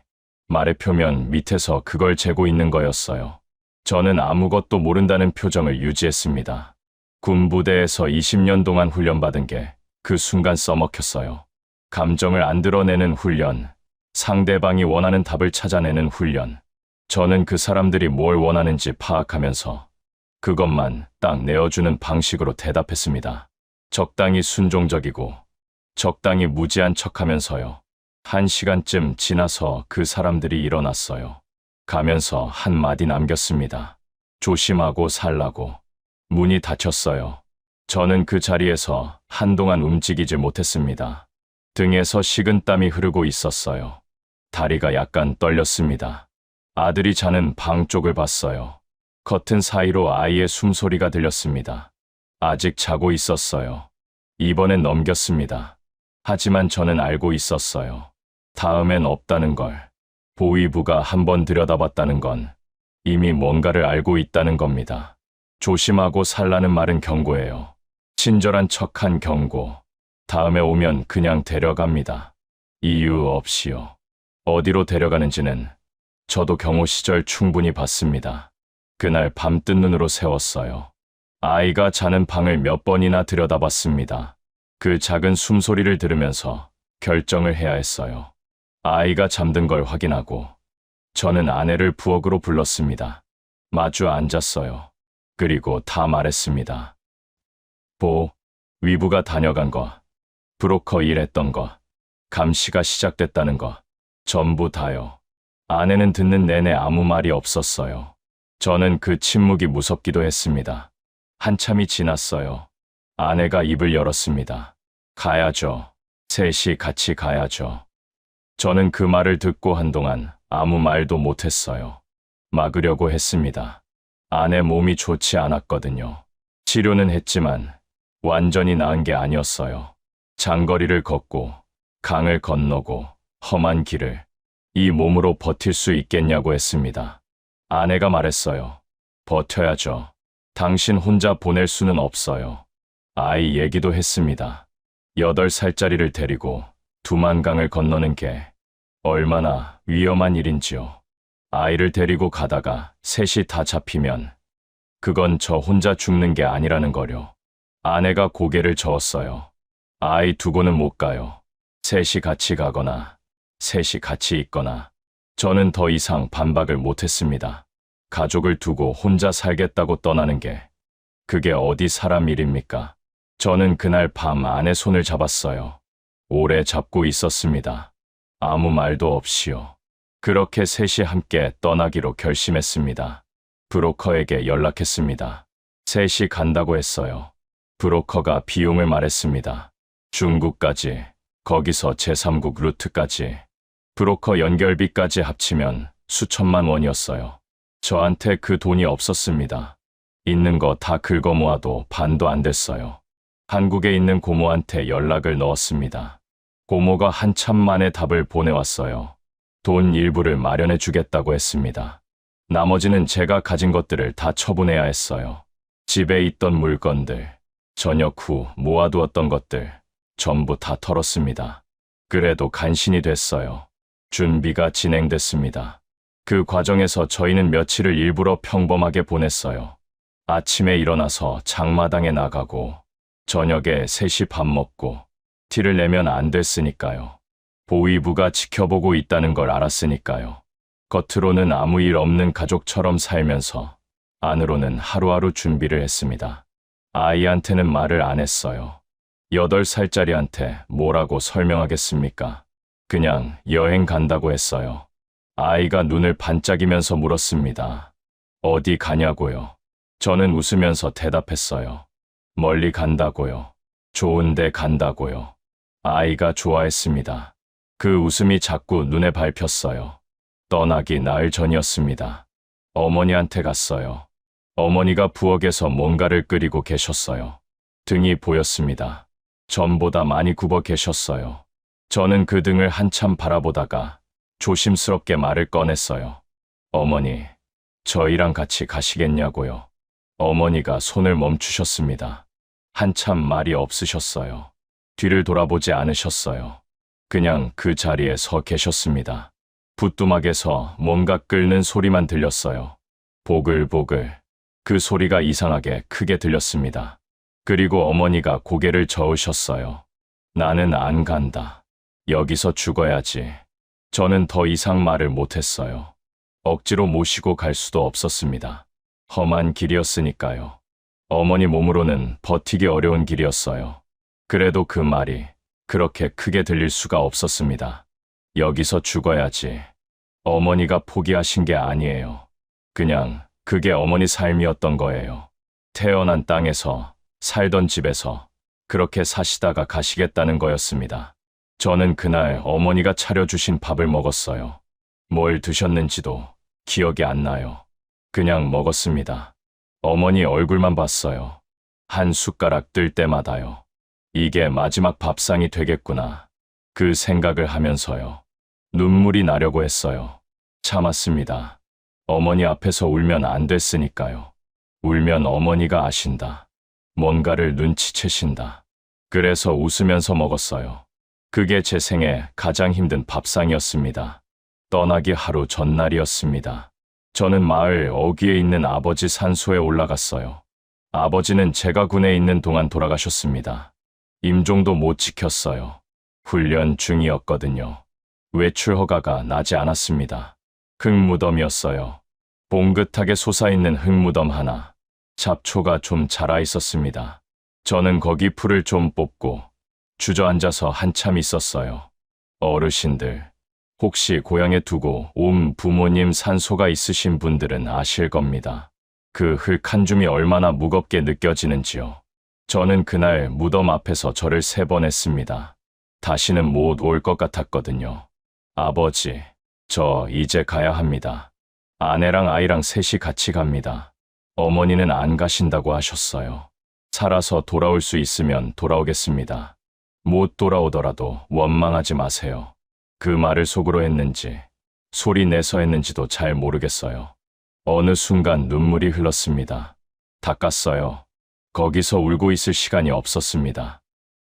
말의 표면 밑에서 그걸 재고 있는 거였어요. 저는 아무것도 모른다는 표정을 유지했습니다. 군부대에서 20년 동안 훈련받은 게 그 순간 써먹혔어요. 감정을 안 드러내는 훈련, 상대방이 원하는 답을 찾아내는 훈련. 저는 그 사람들이 뭘 원하는지 파악하면서 그것만 딱 내어주는 방식으로 대답했습니다. 적당히 순종적이고 적당히 무지한 척하면서요. 1시간쯤 지나서 그 사람들이 일어났어요. 가면서 한마디 남겼습니다. 조심하고 살라고. 문이 닫혔어요. 저는 그 자리에서 한동안 움직이지 못했습니다. 등에서 식은땀이 흐르고 있었어요. 다리가 약간 떨렸습니다. 아들이 자는 방 쪽을 봤어요. 커튼 사이로 아이의 숨소리가 들렸습니다. 아직 자고 있었어요. 이번엔 넘겼습니다. 하지만 저는 알고 있었어요. 다음엔 없다는 걸. 보위부가 한번 들여다봤다는 건 이미 뭔가를 알고 있다는 겁니다. 조심하고 살라는 말은 경고예요. 친절한 척한 경고. 다음에 오면 그냥 데려갑니다. 이유 없이요. 어디로 데려가는지는 저도 경호 시절 충분히 봤습니다. 그날 밤뜬 눈으로 세웠어요. 아이가 자는 방을 몇 번이나 들여다봤습니다. 그 작은 숨소리를 들으면서 결정을 해야 했어요. 아이가 잠든 걸 확인하고 저는 아내를 부엌으로 불렀습니다. 마주 앉았어요. 그리고 다 말했습니다. 위부가 다녀간 거, 브로커 일했던 거, 감시가 시작됐다는 거, 전부 다요. 아내는 듣는 내내 아무 말이 없었어요. 저는 그 침묵이 무섭기도 했습니다. 한참이 지났어요. 아내가 입을 열었습니다. 가야죠. 셋이 같이 가야죠. 저는 그 말을 듣고 한동안 아무 말도 못했어요. 막으려고 했습니다. 아내 몸이 좋지 않았거든요. 치료는 했지만 완전히 나은 게 아니었어요. 장거리를 걷고 강을 건너고 험한 길을 이 몸으로 버틸 수 있겠냐고 했습니다. 아내가 말했어요. 버텨야죠. 당신 혼자 보낼 수는 없어요. 아이 얘기도 했습니다. 8살짜리를 데리고 두만강을 건너는 게 얼마나 위험한 일인지요. 아이를 데리고 가다가 셋이 다 잡히면 그건 저 혼자 죽는 게 아니라는 거요. 아내가 고개를 저었어요. 아이 두고는 못 가요. 셋이 같이 가거나 셋이 같이 있거나. 저는 더 이상 반박을 못했습니다. 가족을 두고 혼자 살겠다고 떠나는 게 그게 어디 사람 일입니까? 저는 그날 밤 아내 손을 잡았어요. 오래 잡고 있었습니다. 아무 말도 없이요. 그렇게 셋이 함께 떠나기로 결심했습니다. 브로커에게 연락했습니다. 셋이 간다고 했어요. 브로커가 비용을 말했습니다. 중국까지, 거기서 제3국 루트까지, 브로커 연결비까지 합치면 수천만 원이었어요. 저한테 그 돈이 없었습니다. 있는 거 다 긁어 모아도 반도 안 됐어요. 한국에 있는 고모한테 연락을 넣었습니다. 고모가 한참 만에 답을 보내왔어요. 돈 일부를 마련해 주겠다고 했습니다. 나머지는 제가 가진 것들을 다 처분해야 했어요. 집에 있던 물건들, 저녁 후 모아두었던 것들 전부 다 털었습니다. 그래도 간신히 됐어요. 준비가 진행됐습니다. 그 과정에서 저희는 며칠을 일부러 평범하게 보냈어요. 아침에 일어나서 장마당에 나가고 저녁에 셋이 밥 먹고 티를 내면 안 됐으니까요. 보위부가 지켜보고 있다는 걸 알았으니까요. 겉으로는 아무 일 없는 가족처럼 살면서 안으로는 하루하루 준비를 했습니다. 아이한테는 말을 안 했어요. 8살짜리한테 뭐라고 설명하겠습니까? 그냥 여행 간다고 했어요. 아이가 눈을 반짝이면서 물었습니다. 어디 가냐고요? 저는 웃으면서 대답했어요. 멀리 간다고요. 좋은 데 간다고요. 아이가 좋아했습니다. 그 웃음이 자꾸 눈에 밟혔어요. 떠나기 나흘 전이었습니다. 어머니한테 갔어요. 어머니가 부엌에서 뭔가를 끓이고 계셨어요. 등이 보였습니다. 전보다 많이 굽어 계셨어요. 저는 그 등을 한참 바라보다가 조심스럽게 말을 꺼냈어요. 어머니, 저희랑 같이 가시겠냐고요. 어머니가 손을 멈추셨습니다. 한참 말이 없으셨어요. 뒤를 돌아보지 않으셨어요. 그냥 그 자리에 서 계셨습니다. 부뚜막에서 뭔가 끓는 소리만 들렸어요. 보글보글. 그 소리가 이상하게 크게 들렸습니다. 그리고 어머니가 고개를 저으셨어요. 나는 안 간다. 여기서 죽어야지. 저는 더 이상 말을 못했어요. 억지로 모시고 갈 수도 없었습니다. 험한 길이었으니까요. 어머니 몸으로는 버티기 어려운 길이었어요. 그래도 그 말이 그렇게 크게 들릴 수가 없었습니다. 여기서 죽어야지. 어머니가 포기하신 게 아니에요. 그냥 그게 어머니 삶이었던 거예요. 태어난 땅에서, 살던 집에서 그렇게 사시다가 가시겠다는 거였습니다. 저는 그날 어머니가 차려주신 밥을 먹었어요. 뭘 드셨는지도 기억이 안 나요. 그냥 먹었습니다. 어머니 얼굴만 봤어요. 한 숟가락 뜰 때마다요. 이게 마지막 밥상이 되겠구나. 그 생각을 하면서요. 눈물이 나려고 했어요. 참았습니다. 어머니 앞에서 울면 안 됐으니까요. 울면 어머니가 아신다. 뭔가를 눈치채신다. 그래서 웃으면서 먹었어요. 그게 제 생애 가장 힘든 밥상이었습니다. 떠나기 하루 전날이었습니다. 저는 마을 어귀에 있는 아버지 산소에 올라갔어요. 아버지는 제가 군에 있는 동안 돌아가셨습니다. 임종도 못 지켰어요. 훈련 중이었거든요. 외출 허가가 나지 않았습니다. 흙무덤이었어요. 봉긋하게 솟아있는 흙무덤 하나. 잡초가 좀 자라 있었습니다. 저는 거기 풀을 좀 뽑고 주저앉아서 한참 있었어요. 어르신들, 혹시 고향에 두고 온 부모님 산소가 있으신 분들은 아실 겁니다. 그 흙 한 줌이 얼마나 무겁게 느껴지는지요. 저는 그날 무덤 앞에서 절을 3번 했습니다. 다시는 못 올 것 같았거든요. 아버지, 저 이제 가야 합니다. 아내랑 아이랑 셋이 같이 갑니다. 어머니는 안 가신다고 하셨어요. 살아서 돌아올 수 있으면 돌아오겠습니다. 못 돌아오더라도 원망하지 마세요. 그 말을 속으로 했는지 소리 내서 했는지도 잘 모르겠어요. 어느 순간 눈물이 흘렀습니다. 닦았어요. 거기서 울고 있을 시간이 없었습니다.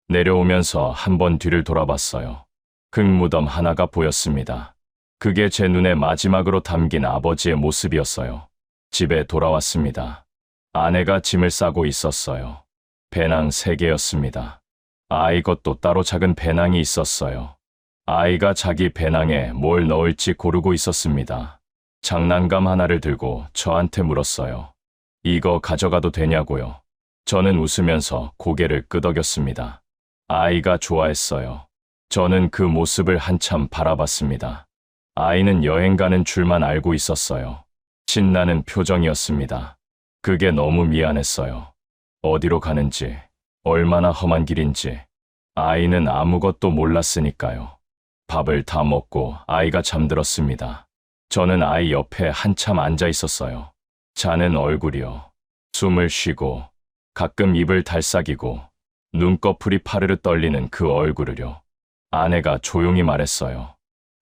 내려오면서 한번 뒤를 돌아봤어요. 흙무덤 하나가 보였습니다. 그게 제 눈에 마지막으로 담긴 아버지의 모습이었어요. 집에 돌아왔습니다. 아내가 짐을 싸고 있었어요. 배낭 3개였습니다. 아이 것도 따로 작은 배낭이 있었어요. 아이가 자기 배낭에 뭘 넣을지 고르고 있었습니다. 장난감 하나를 들고 저한테 물었어요. 이거 가져가도 되냐고요. 저는 웃으면서 고개를 끄덕였습니다. 아이가 좋아했어요. 저는 그 모습을 한참 바라봤습니다. 아이는 여행 가는 줄만 알고 있었어요. 신나는 표정이었습니다. 그게 너무 미안했어요. 어디로 가는지, 얼마나 험한 길인지 아이는 아무것도 몰랐으니까요. 밥을 다 먹고 아이가 잠들었습니다. 저는 아이 옆에 한참 앉아 있었어요. 자는 얼굴이요. 숨을 쉬고 가끔 입을 달싹이고 눈꺼풀이 파르르 떨리는 그 얼굴을요. 아내가 조용히 말했어요.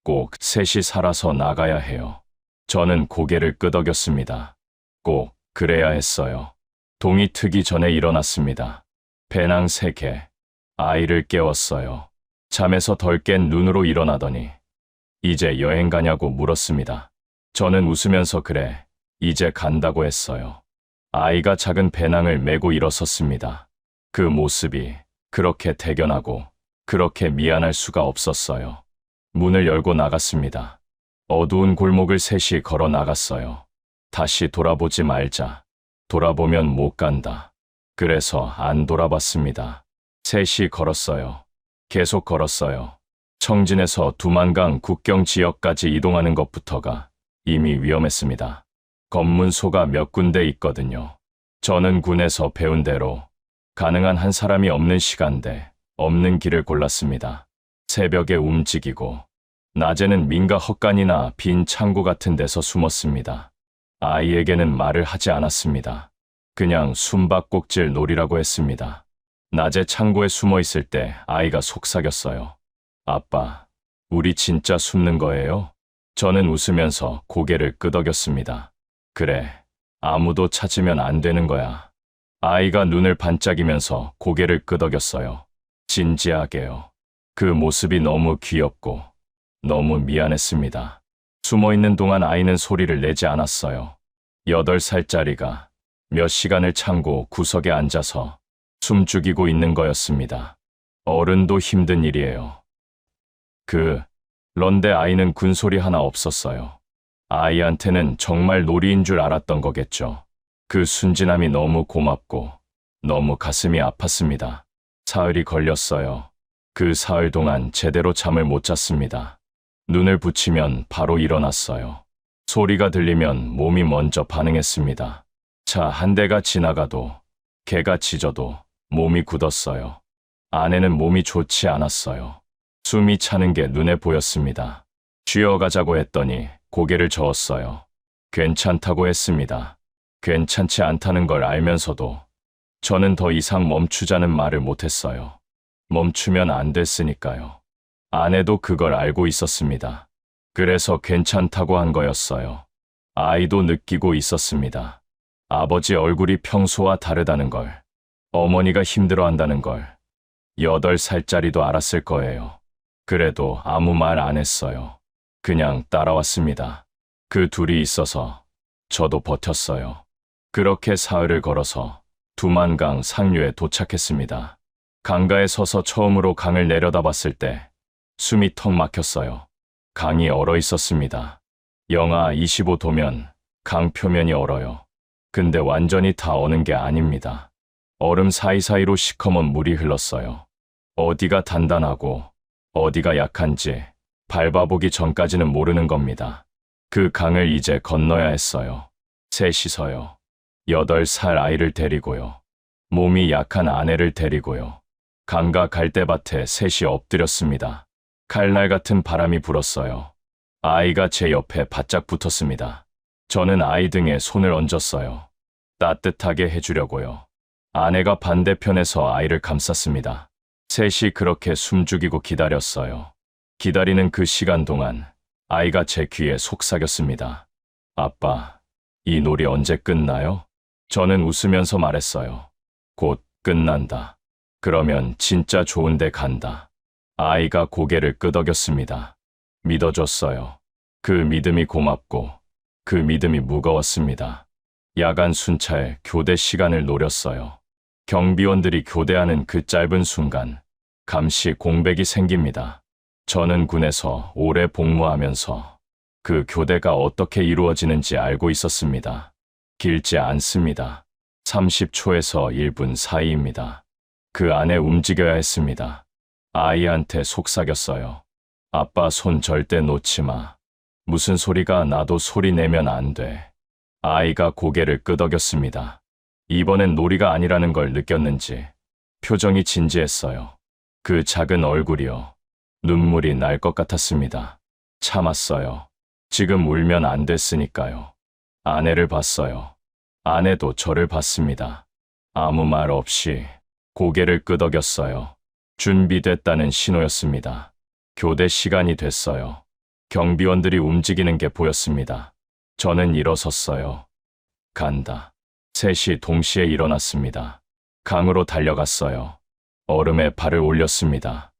꼭 셋이 살아서 나가야 해요. 저는 고개를 끄덕였습니다. 꼭 그래야 했어요. 동이 트기 전에 일어났습니다. 배낭 3개, 아이를 깨웠어요. 잠에서 덜 깬 눈으로 일어나더니 이제 여행 가냐고 물었습니다. 저는 웃으면서 그래, 이제 간다고 했어요. 아이가 작은 배낭을 메고 일어섰습니다. 그 모습이 그렇게 대견하고 그렇게 미안할 수가 없었어요. 문을 열고 나갔습니다. 어두운 골목을 셋이 걸어 나갔어요. 다시 돌아보지 말자. 돌아보면 못 간다. 그래서 안 돌아봤습니다. 셋이 걸었어요. 계속 걸었어요. 청진에서 두만강 국경 지역까지 이동하는 것부터가 이미 위험했습니다. 검문소가 몇 군데 있거든요. 저는 군에서 배운 대로 가능한 한 사람이 없는 시간대, 없는 길을 골랐습니다. 새벽에 움직이고 낮에는 민가 헛간이나 빈 창고 같은 데서 숨었습니다. 아이에게는 말을 하지 않았습니다. 그냥 숨바꼭질 놀이라고 했습니다. 낮에 창고에 숨어 있을 때 아이가 속삭였어요. 아빠, 우리 진짜 숨는 거예요? 저는 웃으면서 고개를 끄덕였습니다. 그래, 아무도 찾으면 안 되는 거야. 아이가 눈을 반짝이면서 고개를 끄덕였어요. 진지하게요. 그 모습이 너무 귀엽고 너무 미안했습니다. 숨어있는 동안 아이는 소리를 내지 않았어요. 8살짜리가 몇 시간을 창고 구석에 앉아서 숨죽이고 있는 거였습니다. 어른도 힘든 일이에요. 그런데 아이는 군소리 하나 없었어요. 아이한테는 정말 놀이인 줄 알았던 거겠죠. 그 순진함이 너무 고맙고 너무 가슴이 아팠습니다. 사흘이 걸렸어요. 그 사흘 동안 제대로 잠을 못 잤습니다. 눈을 붙이면 바로 일어났어요. 소리가 들리면 몸이 먼저 반응했습니다. 차 한 대가 지나가도, 개가 짖어도 몸이 굳었어요. 아내는 몸이 좋지 않았어요. 숨이 차는 게 눈에 보였습니다. 쉬어가자고 했더니 고개를 저었어요. 괜찮다고 했습니다. 괜찮지 않다는 걸 알면서도 저는 더 이상 멈추자는 말을 못했어요. 멈추면 안 됐으니까요. 아내도 그걸 알고 있었습니다. 그래서 괜찮다고 한 거였어요. 아이도 느끼고 있었습니다. 아버지 얼굴이 평소와 다르다는 걸, 어머니가 힘들어한다는 걸 8살짜리도 알았을 거예요. 그래도 아무 말 안 했어요. 그냥 따라왔습니다. 그 둘이 있어서 저도 버텼어요. 그렇게 사흘을 걸어서 두만강 상류에 도착했습니다. 강가에 서서 처음으로 강을 내려다봤을 때 숨이 턱 막혔어요. 강이 얼어 있었습니다. 영하 25도면 강 표면이 얼어요. 근데 완전히 다 어는 게 아닙니다. 얼음 사이사이로 시커먼 물이 흘렀어요. 어디가 단단하고 어디가 약한지 밟아보기 전까지는 모르는 겁니다. 그 강을 이제 건너야 했어요. 셋이서요. 8살 아이를 데리고요. 몸이 약한 아내를 데리고요. 강가 갈대밭에 셋이 엎드렸습니다. 칼날 같은 바람이 불었어요. 아이가 제 옆에 바짝 붙었습니다. 저는 아이 등에 손을 얹었어요. 따뜻하게 해주려고요. 아내가 반대편에서 아이를 감쌌습니다. 셋이 그렇게 숨죽이고 기다렸어요. 기다리는 그 시간 동안 아이가 제 귀에 속삭였습니다. 아빠, 이 놀이 언제 끝나요? 저는 웃으면서 말했어요. 곧 끝난다. 그러면 진짜 좋은 데 간다. 아이가 고개를 끄덕였습니다. 믿어줬어요. 그 믿음이 고맙고 그 믿음이 무거웠습니다. 야간 순찰 교대 시간을 노렸어요. 경비원들이 교대하는 그 짧은 순간 감시 공백이 생깁니다. 저는 군에서 오래 복무하면서 그 교대가 어떻게 이루어지는지 알고 있었습니다. 길지 않습니다. 30초에서 1분 사이입니다. 그 안에 움직여야 했습니다. 아이한테 속삭였어요. 아빠 손 절대 놓지 마. 무슨 소리가 나도 소리 내면 안 돼. 아이가 고개를 끄덕였습니다. 이번엔 놀이가 아니라는 걸 느꼈는지 표정이 진지했어요. 그 작은 얼굴이요. 눈물이 날 것 같았습니다. 참았어요. 지금 울면 안 됐으니까요. 아내를 봤어요. 아내도 저를 봤습니다. 아무 말 없이 고개를 끄덕였어요. 준비됐다는 신호였습니다. 교대 시간이 됐어요. 경비원들이 움직이는 게 보였습니다. 저는 일어섰어요. 간다. 셋이 동시에 일어났습니다. 강으로 달려갔어요. 얼음에 발을 올렸습니다.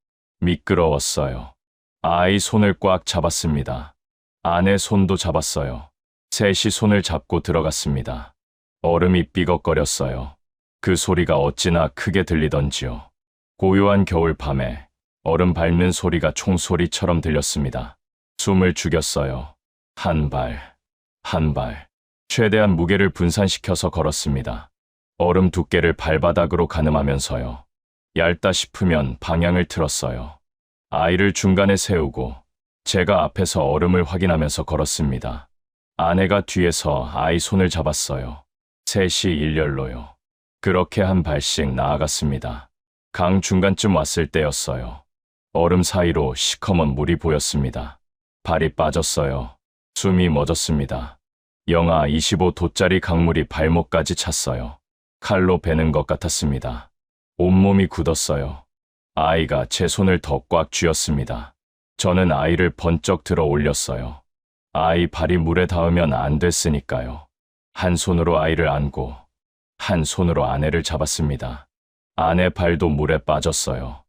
미끄러웠어요. 아이 손을 꽉 잡았습니다. 아내 손도 잡았어요. 셋이 손을 잡고 들어갔습니다. 얼음이 삐걱거렸어요. 그 소리가 어찌나 크게 들리던지요. 고요한 겨울 밤에 얼음 밟는 소리가 총소리처럼 들렸습니다. 숨을 죽였어요. 한 발, 한 발. 최대한 무게를 분산시켜서 걸었습니다. 얼음 두께를 발바닥으로 가늠하면서요. 얇다 싶으면 방향을 틀었어요. 아이를 중간에 세우고 제가 앞에서 얼음을 확인하면서 걸었습니다. 아내가 뒤에서 아이 손을 잡았어요. 셋이 일렬로요. 그렇게 한 발씩 나아갔습니다. 강 중간쯤 왔을 때였어요. 얼음 사이로 시커먼 물이 보였습니다. 발이 빠졌어요. 숨이 멎었습니다. 영하 25도짜리 강물이 발목까지 찼어요. 칼로 베는 것 같았습니다. 온몸이 굳었어요. 아이가 제 손을 더 꽉 쥐었습니다. 저는 아이를 번쩍 들어 올렸어요. 아이 발이 물에 닿으면 안 됐으니까요. 한 손으로 아이를 안고 한 손으로 아내를 잡았습니다. 아내 발도 물에 빠졌어요.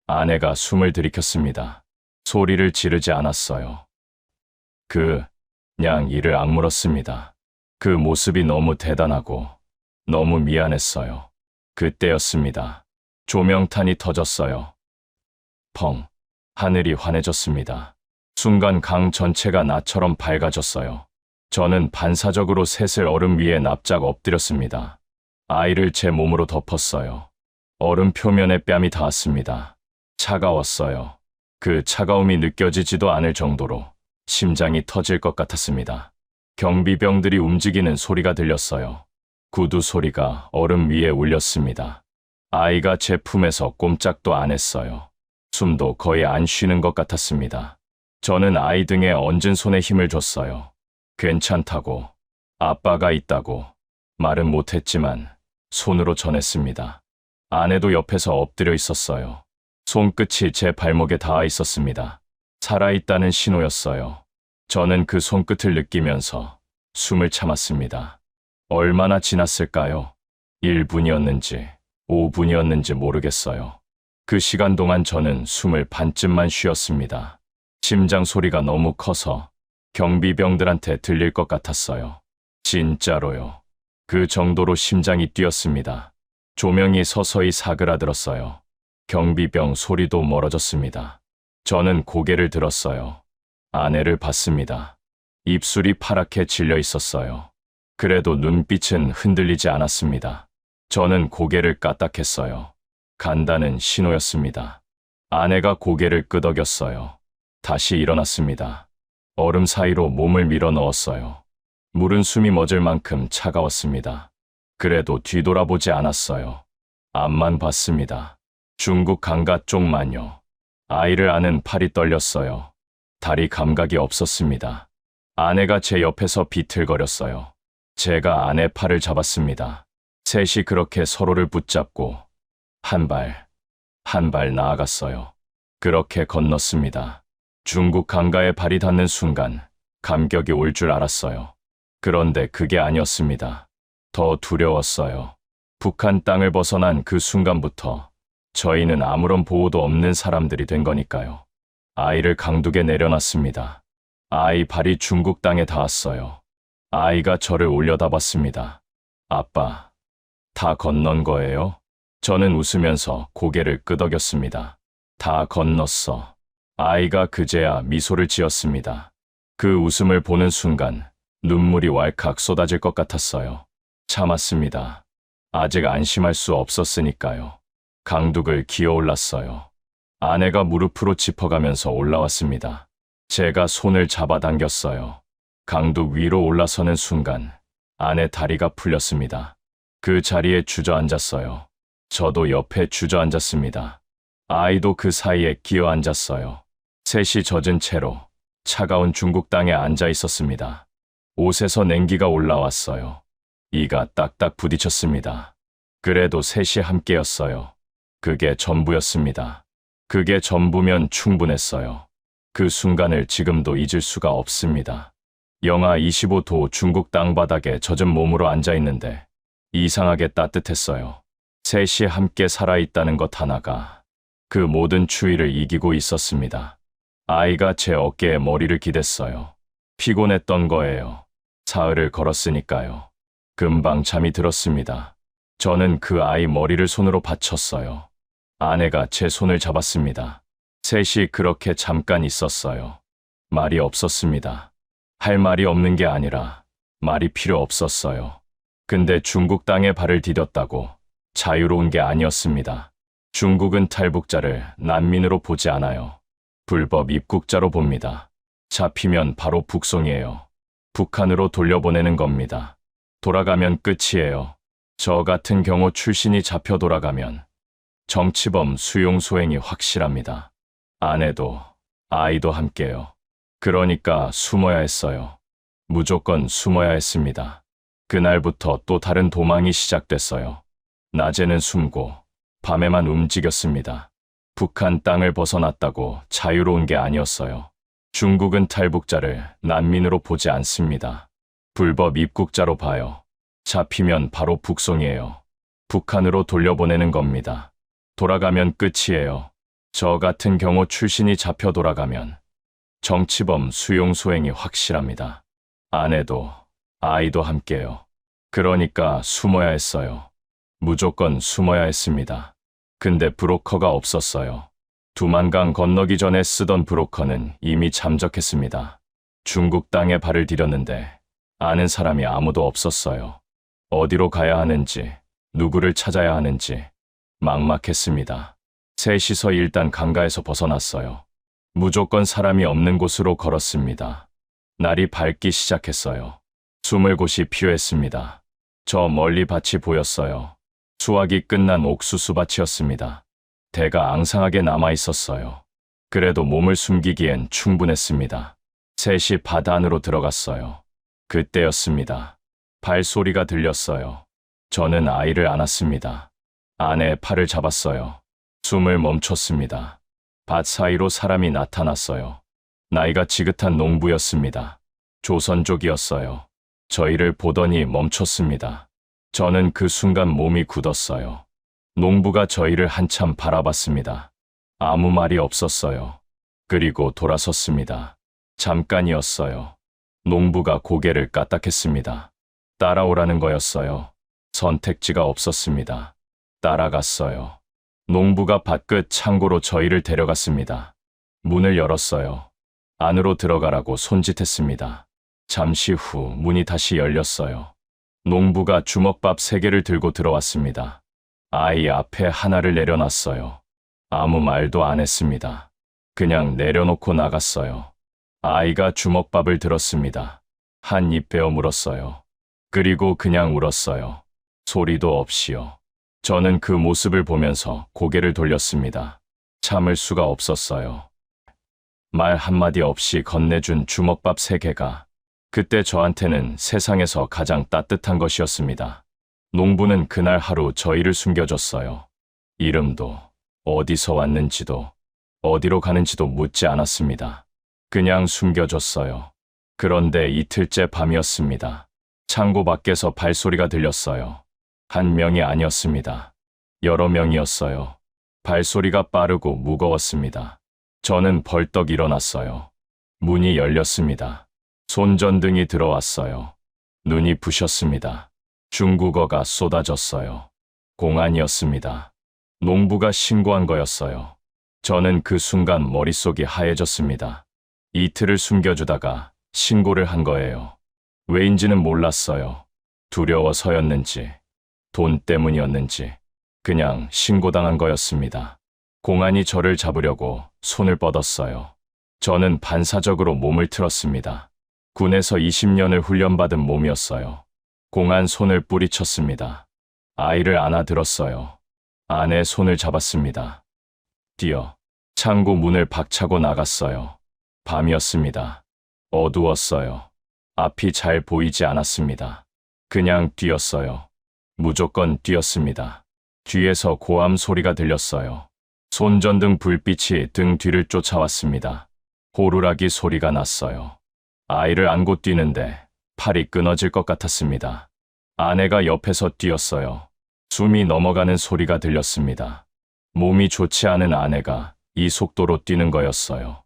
아내가 숨을 들이켰습니다. 소리를 지르지 않았어요. 그냥 이를 악물었습니다. 그 모습이 너무 대단하고 너무 미안했어요. 그때였습니다. 조명탄이 터졌어요. 펑. 하늘이 환해졌습니다. 순간 강 전체가 나처럼 밝아졌어요. 저는 반사적으로 셋을 얼음 위에 납작 엎드렸습니다. 아이를 제 몸으로 덮었어요. 얼음 표면에 뺨이 닿았습니다. 차가웠어요. 그 차가움이 느껴지지도 않을 정도로 심장이 터질 것 같았습니다. 경비병들이 움직이는 소리가 들렸어요. 구두 소리가 얼음 위에 울렸습니다. 아이가 제 품에서 꼼짝도 안 했어요. 숨도 거의 안 쉬는 것 같았습니다. 저는 아이 등에 얹은 손에 힘을 줬어요. 괜찮다고, 아빠가 있다고 말은 못했지만 손으로 전했습니다. 아내도 옆에서 엎드려 있었어요. 손끝이 제 발목에 닿아 있었습니다. 살아있다는 신호였어요. 저는 그 손끝을 느끼면서 숨을 참았습니다. 얼마나 지났을까요? 1분이었는지 5분이었는지 모르겠어요. 그 시간 동안 저는 숨을 반쯤만 쉬었습니다. 심장 소리가 너무 커서 경비병들한테 들릴 것 같았어요. 진짜로요. 그 정도로 심장이 뛰었습니다. 조명이 서서히 사그라들었어요. 경비병 소리도 멀어졌습니다. 저는 고개를 들었어요. 아내를 봤습니다. 입술이 파랗게 질려 있었어요. 그래도 눈빛은 흔들리지 않았습니다. 저는 고개를 까딱했어요. 간다는 신호였습니다. 아내가 고개를 끄덕였어요. 다시 일어났습니다. 얼음 사이로 몸을 밀어 넣었어요. 물은 숨이 멎을 만큼 차가웠습니다. 그래도 뒤돌아보지 않았어요. 앞만 봤습니다. 중국 강가 쪽만요. 아이를 안은 팔이 떨렸어요. 다리 감각이 없었습니다. 아내가 제 옆에서 비틀거렸어요. 제가 아내 팔을 잡았습니다. 셋이 그렇게 서로를 붙잡고 한 발 나아갔어요. 그렇게 건넜습니다. 중국 강가에 발이 닿는 순간 감격이 올 줄 알았어요. 그런데 그게 아니었습니다. 더 두려웠어요. 북한 땅을 벗어난 그 순간부터 저희는 아무런 보호도 없는 사람들이 된 거니까요. 아이를 강둑에 내려놨습니다. 아이 발이 중국 땅에 닿았어요. 아이가 저를 올려다봤습니다. 아빠, 다 건넌 거예요? 저는 웃으면서 고개를 끄덕였습니다. 다 건넜어. 아이가 그제야 미소를 지었습니다. 그 웃음을 보는 순간 눈물이 왈칵 쏟아질 것 같았어요. 참았습니다. 아직 안심할 수 없었으니까요. 강둑을 기어올랐어요. 아내가 무릎으로 짚어가면서 올라왔습니다. 제가 손을 잡아당겼어요. 강둑 위로 올라서는 순간 아내 다리가 풀렸습니다. 그 자리에 주저앉았어요. 저도 옆에 주저앉았습니다. 아이도 그 사이에 끼어 앉았어요. 셋이 젖은 채로 차가운 중국 땅에 앉아 있었습니다. 옷에서 냉기가 올라왔어요. 이가 딱딱 부딪혔습니다. 그래도 셋이 함께였어요. 그게 전부였습니다. 그게 전부면 충분했어요. 그 순간을 지금도 잊을 수가 없습니다. 영하 25도 중국 땅바닥에 젖은 몸으로 앉아 있는데 이상하게 따뜻했어요. 셋이 함께 살아있다는 것 하나가 그 모든 추위를 이기고 있었습니다. 아이가 제 어깨에 머리를 기댔어요. 피곤했던 거예요. 사흘을 걸었으니까요. 금방 잠이 들었습니다. 저는 그 아이 머리를 손으로 받쳤어요. 아내가 제 손을 잡았습니다. 셋이 그렇게 잠깐 있었어요. 말이 없었습니다. 할 말이 없는 게 아니라 말이 필요 없었어요. 근데 중국 땅에 발을 디뎠다고 자유로운 게 아니었습니다. 중국은 탈북자를 난민으로 보지 않아요. 불법 입국자로 봅니다. 잡히면 바로 북송이에요. 북한으로 돌려보내는 겁니다. 돌아가면 끝이에요. 저 같은 경우 출신이 잡혀 돌아가면 정치범 수용 소행이 확실합니다. 아내도 아이도 함께요. 그러니까 숨어야 했어요. 무조건 숨어야 했습니다. 그날부터 또 다른 도망이 시작됐어요. 낮에는 숨고 밤에만 움직였습니다. 북한 땅을 벗어났다고 자유로운 게 아니었어요. 중국은 탈북자를 난민으로 보지 않습니다. 불법 입국자로 봐요. 잡히면 바로 북송이에요. 북한으로 돌려보내는 겁니다. 돌아가면 끝이에요. 저 같은 경우 출신이 잡혀 돌아가면 정치범 수용 소행이 확실합니다. 아내도 아이도 함께요. 그러니까 숨어야 했어요. 무조건 숨어야 했습니다. 근데 브로커가 없었어요. 두만강 건너기 전에 쓰던 브로커는 이미 잠적했습니다. 중국 땅에 발을 디뎠는데 아는 사람이 아무도 없었어요. 어디로 가야 하는지, 누구를 찾아야 하는지 막막했습니다. 셋이서 일단 강가에서 벗어났어요. 무조건 사람이 없는 곳으로 걸었습니다. 날이 밝기 시작했어요. 숨을 곳이 필요했습니다. 저 멀리 밭이 보였어요. 수확이 끝난 옥수수밭이었습니다. 대가 앙상하게 남아 있었어요. 그래도 몸을 숨기기엔 충분했습니다. 셋이 밭 안으로 들어갔어요. 그때였습니다. 발소리가 들렸어요. 저는 아이를 안았습니다. 아내의 팔을 잡았어요. 숨을 멈췄습니다. 밭 사이로 사람이 나타났어요. 나이가 지긋한 농부였습니다. 조선족이었어요. 저희를 보더니 멈췄습니다. 저는 그 순간 몸이 굳었어요. 농부가 저희를 한참 바라봤습니다. 아무 말이 없었어요. 그리고 돌아섰습니다. 잠깐이었어요. 농부가 고개를 까딱했습니다. 따라오라는 거였어요. 선택지가 없었습니다. 따라갔어요. 농부가 밭끝 창고로 저희를 데려갔습니다. 문을 열었어요. 안으로 들어가라고 손짓했습니다. 잠시 후 문이 다시 열렸어요. 농부가 주먹밥 3개를 들고 들어왔습니다. 아이 앞에 하나를 내려놨어요. 아무 말도 안 했습니다. 그냥 내려놓고 나갔어요. 아이가 주먹밥을 들었습니다. 한 입 베어 물었어요. 그리고 그냥 울었어요. 소리도 없이요. 저는 그 모습을 보면서 고개를 돌렸습니다. 참을 수가 없었어요. 말 한마디 없이 건네준 주먹밥 3개가 그때 저한테는 세상에서 가장 따뜻한 것이었습니다. 농부는 그날 하루 저희를 숨겨줬어요. 이름도, 어디서 왔는지도, 어디로 가는지도 묻지 않았습니다. 그냥 숨겨줬어요. 그런데 이틀째 밤이었습니다. 창고 밖에서 발소리가 들렸어요. 한 명이 아니었습니다. 여러 명이었어요. 발소리가 빠르고 무거웠습니다. 저는 벌떡 일어났어요. 문이 열렸습니다. 손전등이 들어왔어요. 눈이 부셨습니다. 중국어가 쏟아졌어요. 공안이었습니다. 농부가 신고한 거였어요. 저는 그 순간 머릿속이 하얘졌습니다. 이틀을 숨겨주다가 신고를 한 거예요. 왜인지는 몰랐어요. 두려워서였는지, 돈 때문이었는지, 그냥 신고당한 거였습니다. 공안이 저를 잡으려고 손을 뻗었어요. 저는 반사적으로 몸을 틀었습니다. 군에서 20년을 훈련받은 몸이었어요. 공안 손을 뿌리쳤습니다. 아이를 안아들었어요. 아내 손을 잡았습니다. 뛰어 창고 문을 박차고 나갔어요. 밤이었습니다. 어두웠어요. 앞이 잘 보이지 않았습니다. 그냥 뛰었어요. 무조건 뛰었습니다. 뒤에서 고함 소리가 들렸어요. 손전등 불빛이 등 뒤를 쫓아왔습니다. 호루라기 소리가 났어요. 아이를 안고 뛰는데 팔이 끊어질 것 같았습니다. 아내가 옆에서 뛰었어요. 숨이 넘어가는 소리가 들렸습니다. 몸이 좋지 않은 아내가 이 속도로 뛰는 거였어요.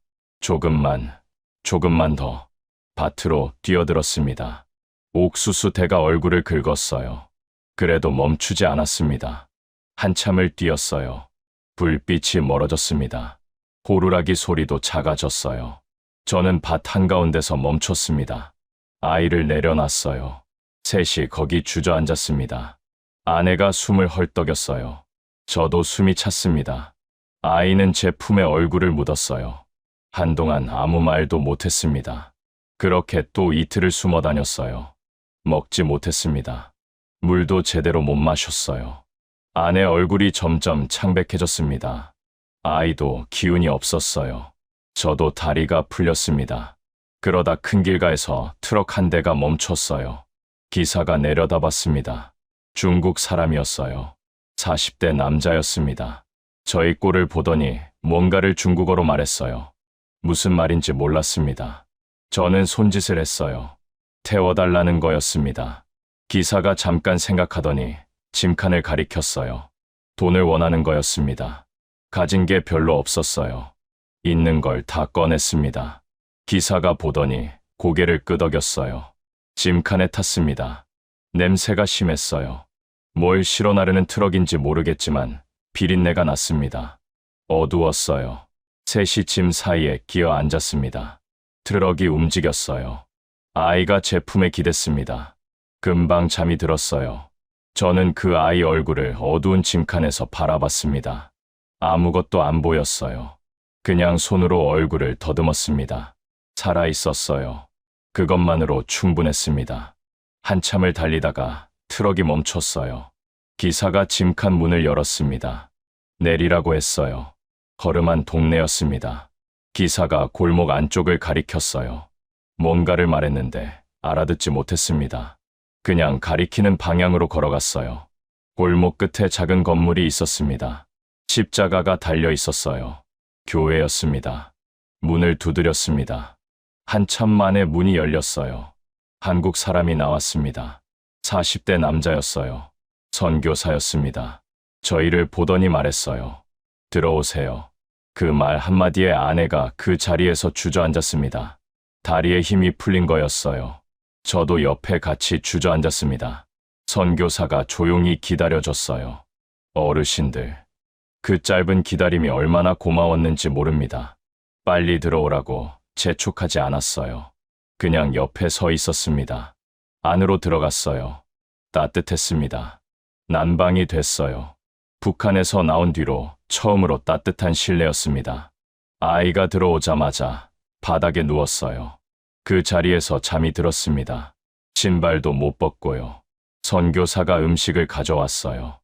조금만 더. 밭으로 뛰어들었습니다. 옥수수 대가 얼굴을 긁었어요. 그래도 멈추지 않았습니다. 한참을 뛰었어요. 불빛이 멀어졌습니다. 호루라기 소리도 작아졌어요. 저는 밭 한가운데서 멈췄습니다. 아이를 내려놨어요. 셋이 거기 주저앉았습니다. 아내가 숨을 헐떡였어요. 저도 숨이 찼습니다. 아이는 제 품에 얼굴을 묻었어요. 한동안 아무 말도 못했습니다. 그렇게 또 이틀을 숨어 다녔어요. 먹지 못했습니다. 물도 제대로 못 마셨어요. 아내 얼굴이 점점 창백해졌습니다. 아이도 기운이 없었어요. 저도 다리가 풀렸습니다. 그러다 큰 길가에서 트럭 한 대가 멈췄어요. 기사가 내려다봤습니다. 중국 사람이었어요. 40대 남자였습니다. 저희 꼴을 보더니 뭔가를 중국어로 말했어요. 무슨 말인지 몰랐습니다. 저는 손짓을 했어요. 태워달라는 거였습니다. 기사가 잠깐 생각하더니 짐칸을 가리켰어요. 돈을 원하는 거였습니다. 가진 게 별로 없었어요. 있는 걸 다 꺼냈습니다. 기사가 보더니 고개를 끄덕였어요. 짐칸에 탔습니다. 냄새가 심했어요. 뭘 실어 나르는 트럭인지 모르겠지만 비린내가 났습니다. 어두웠어요. 셋이 짐 사이에 끼어 앉았습니다. 트럭이 움직였어요. 아이가 제 품에 기댔습니다. 금방 잠이 들었어요. 저는 그 아이 얼굴을 어두운 짐칸에서 바라봤습니다. 아무것도 안 보였어요. 그냥 손으로 얼굴을 더듬었습니다. 살아있었어요. 그것만으로 충분했습니다. 한참을 달리다가 트럭이 멈췄어요. 기사가 짐칸 문을 열었습니다. 내리라고 했어요. 허름한 동네였습니다. 기사가 골목 안쪽을 가리켰어요. 뭔가를 말했는데 알아듣지 못했습니다. 그냥 가리키는 방향으로 걸어갔어요. 골목 끝에 작은 건물이 있었습니다. 십자가가 달려 있었어요. 교회였습니다. 문을 두드렸습니다. 한참 만에 문이 열렸어요. 한국 사람이 나왔습니다. 40대 남자였어요. 선교사였습니다. 저희를 보더니 말했어요. 들어오세요. 그 말 한마디에 아내가 그 자리에서 주저앉았습니다. 다리에 힘이 풀린 거였어요. 저도 옆에 같이 주저앉았습니다. 선교사가 조용히 기다려줬어요. 어르신들. 그 짧은 기다림이 얼마나 고마웠는지 모릅니다. 빨리 들어오라고 재촉하지 않았어요. 그냥 옆에 서 있었습니다. 안으로 들어갔어요. 따뜻했습니다. 난방이 됐어요. 북한에서 나온 뒤로 처음으로 따뜻한 실내였습니다. 아이가 들어오자마자 바닥에 누웠어요. 그 자리에서 잠이 들었습니다. 신발도 못 벗고요. 선교사가 음식을 가져왔어요.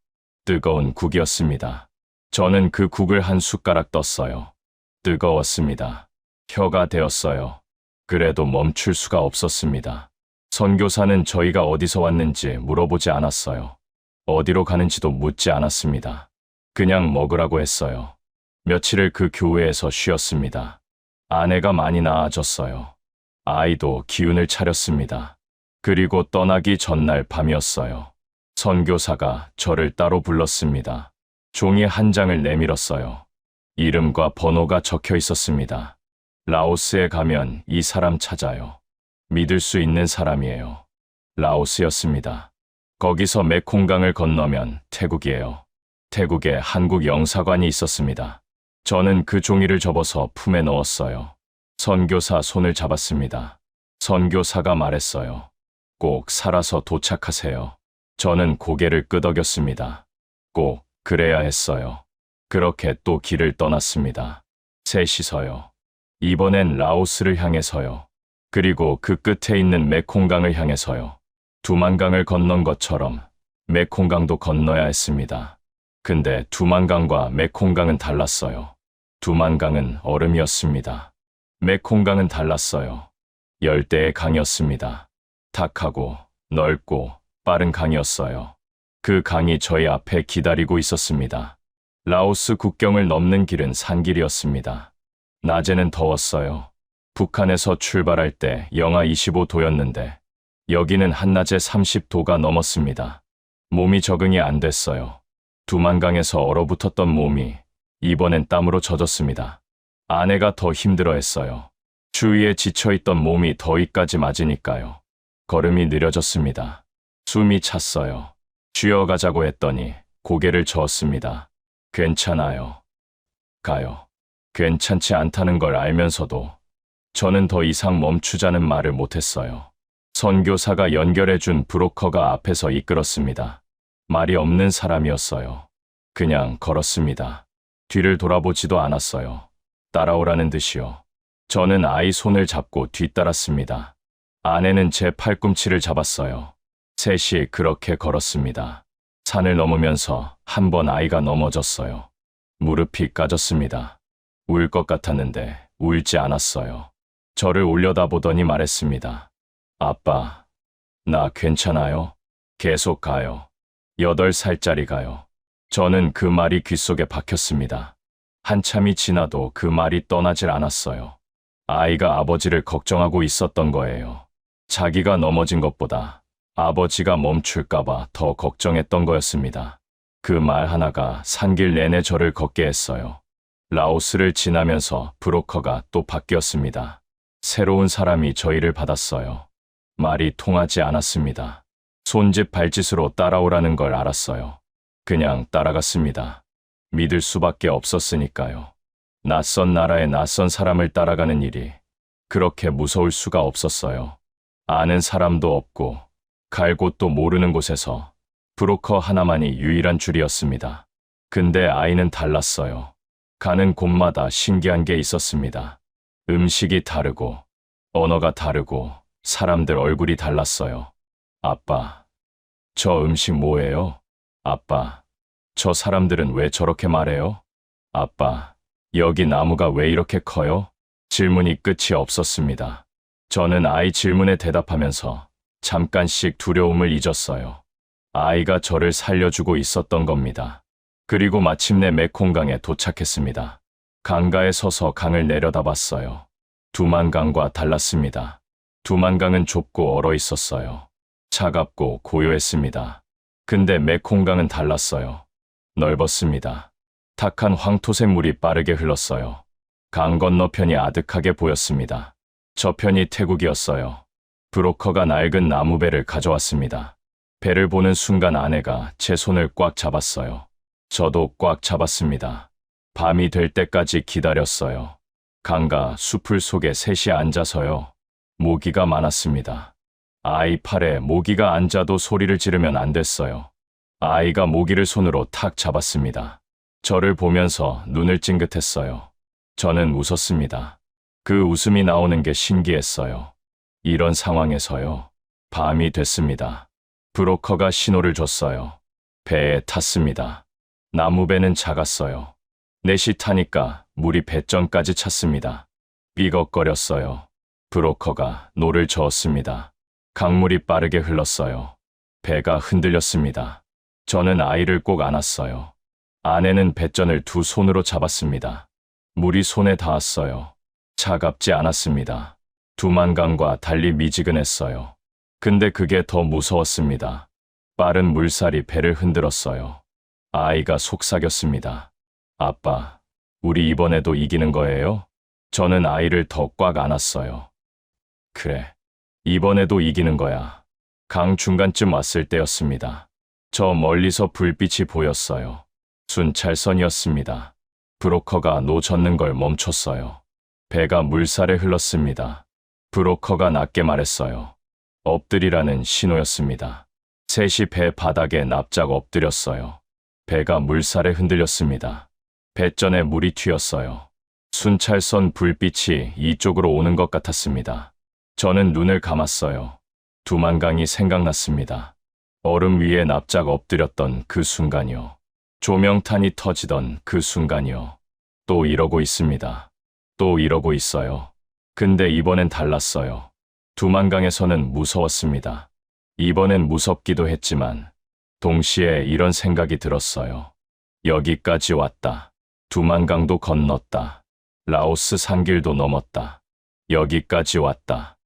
뜨거운 국이었습니다. 저는 그 국을 한 숟가락 떴어요. 뜨거웠습니다. 혀가 되었어요. 그래도 멈출 수가 없었습니다. 선교사는 저희가 어디서 왔는지 물어보지 않았어요. 어디로 가는지도 묻지 않았습니다. 그냥 먹으라고 했어요. 며칠을 그 교회에서 쉬었습니다. 아내가 많이 나아졌어요. 아이도 기운을 차렸습니다. 그리고 떠나기 전날 밤이었어요. 선교사가 저를 따로 불렀습니다. 종이 한 장을 내밀었어요. 이름과 번호가 적혀 있었습니다. 라오스에 가면 이 사람 찾아요. 믿을 수 있는 사람이에요. 라오스였습니다. 거기서 메콩강을 건너면 태국이에요. 태국에 한국 영사관이 있었습니다. 저는 그 종이를 접어서 품에 넣었어요. 선교사 손을 잡았습니다. 선교사가 말했어요. 꼭 살아서 도착하세요. 저는 고개를 끄덕였습니다. 꼭 그래야 했어요. 그렇게 또 길을 떠났습니다. 셋이서요. 이번엔 라오스를 향해서요. 그리고 그 끝에 있는 메콩강을 향해서요. 두만강을 건넌 것처럼 메콩강도 건너야 했습니다. 근데 두만강과 메콩강은 달랐어요. 두만강은 얼음이었습니다. 메콩강은 달랐어요. 열대의 강이었습니다. 탁하고 넓고 빠른 강이었어요. 그 강이 저희 앞에 기다리고 있었습니다. 라오스 국경을 넘는 길은 산길이었습니다. 낮에는 더웠어요. 북한에서 출발할 때 영하 25도였는데 여기는 한낮에 30도가 넘었습니다. 몸이 적응이 안 됐어요. 두만강에서 얼어붙었던 몸이 이번엔 땀으로 젖었습니다. 아내가 더 힘들어했어요. 추위에 지쳐있던 몸이 더위까지 맞으니까요. 걸음이 느려졌습니다. 숨이 찼어요. 쉬어가자고 했더니 고개를 저었습니다. 괜찮아요. 가요. 괜찮지 않다는 걸 알면서도 저는 더 이상 멈추자는 말을 못했어요. 선교사가 연결해준 브로커가 앞에서 이끌었습니다. 말이 없는 사람이었어요. 그냥 걸었습니다. 뒤를 돌아보지도 않았어요. 따라오라는 듯이요. 저는 아이 손을 잡고 뒤따랐습니다. 아내는 제 팔꿈치를 잡았어요. 셋이 그렇게 걸었습니다. 산을 넘으면서 한 번 아이가 넘어졌어요. 무릎이 까졌습니다. 울 것 같았는데 울지 않았어요. 저를 올려다보더니 말했습니다. 아빠, 나 괜찮아요? 계속 가요. 8살짜리가요. 저는 그 말이 귓속에 박혔습니다. 한참이 지나도 그 말이 떠나질 않았어요. 아이가 아버지를 걱정하고 있었던 거예요. 자기가 넘어진 것보다 아버지가 멈출까봐 더 걱정했던 거였습니다. 그 말 하나가 산길 내내 저를 걷게 했어요. 라오스를 지나면서 브로커가 또 바뀌었습니다. 새로운 사람이 저희를 받았어요. 말이 통하지 않았습니다. 손짓 발짓으로 따라오라는 걸 알았어요. 그냥 따라갔습니다. 믿을 수밖에 없었으니까요. 낯선 나라의 낯선 사람을 따라가는 일이 그렇게 무서울 수가 없었어요. 아는 사람도 없고 갈 곳도 모르는 곳에서 브로커 하나만이 유일한 줄이었습니다. 근데 아이는 달랐어요. 가는 곳마다 신기한 게 있었습니다. 음식이 다르고 언어가 다르고 사람들 얼굴이 달랐어요. 아빠, 저 음식 뭐예요? 아빠, 저 사람들은 왜 저렇게 말해요? 아빠, 여기 나무가 왜 이렇게 커요? 질문이 끝이 없었습니다. 저는 아이 질문에 대답하면서 잠깐씩 두려움을 잊었어요. 아이가 저를 살려주고 있었던 겁니다. 그리고 마침내 메콩강에 도착했습니다. 강가에 서서 강을 내려다봤어요. 두만강과 달랐습니다. 두만강은 좁고 얼어 있었어요. 차갑고 고요했습니다. 근데 메콩강은 달랐어요. 넓었습니다. 탁한 황토색 물이 빠르게 흘렀어요. 강 건너편이 아득하게 보였습니다. 저편이 태국이었어요. 브로커가 낡은 나무배를 가져왔습니다. 배를 보는 순간 아내가 제 손을 꽉 잡았어요. 저도 꽉 잡았습니다. 밤이 될 때까지 기다렸어요. 강가 수풀 속에 셋이 앉아서요. 모기가 많았습니다. 아이 팔에 모기가 앉아도 소리를 지르면 안 됐어요. 아이가 모기를 손으로 탁 잡았습니다. 저를 보면서 눈을 찡긋했어요. 저는 웃었습니다. 그 웃음이 나오는 게 신기했어요. 이런 상황에서요. 밤이 됐습니다. 브로커가 신호를 줬어요. 배에 탔습니다. 나무배는 작았어요. 넷이 타니까 물이 배전까지 찼습니다. 삐걱거렸어요. 브로커가 노를 저었습니다. 강물이 빠르게 흘렀어요. 배가 흔들렸습니다. 저는 아이를 꼭 안았어요. 아내는 배전을 두 손으로 잡았습니다. 물이 손에 닿았어요. 차갑지 않았습니다. 두만강과 달리 미지근했어요. 근데 그게 더 무서웠습니다. 빠른 물살이 배를 흔들었어요. 아이가 속삭였습니다. 아빠, 우리 이번에도 이기는 거예요? 저는 아이를 더 꽉 안았어요. 그래, 이번에도 이기는 거야. 강 중간쯤 왔을 때였습니다. 저 멀리서 불빛이 보였어요. 순찰선이었습니다. 브로커가 노 젓는 걸 멈췄어요. 배가 물살에 흘렀습니다. 브로커가 낮게 말했어요. 엎드리라는 신호였습니다. 셋이 배 바닥에 납작 엎드렸어요. 배가 물살에 흔들렸습니다. 배전에 물이 튀었어요. 순찰선 불빛이 이쪽으로 오는 것 같았습니다. 저는 눈을 감았어요. 두만강이 생각났습니다. 얼음 위에 납작 엎드렸던 그 순간이요. 조명탄이 터지던 그 순간이요. 또 이러고 있습니다. 또 이러고 있어요. 근데 이번엔 달랐어요. 두만강에서는 무서웠습니다. 이번엔 무섭기도 했지만 동시에 이런 생각이 들었어요. 여기까지 왔다. 두만강도 건넜다. 라오스 산길도 넘었다. 여기까지 왔다.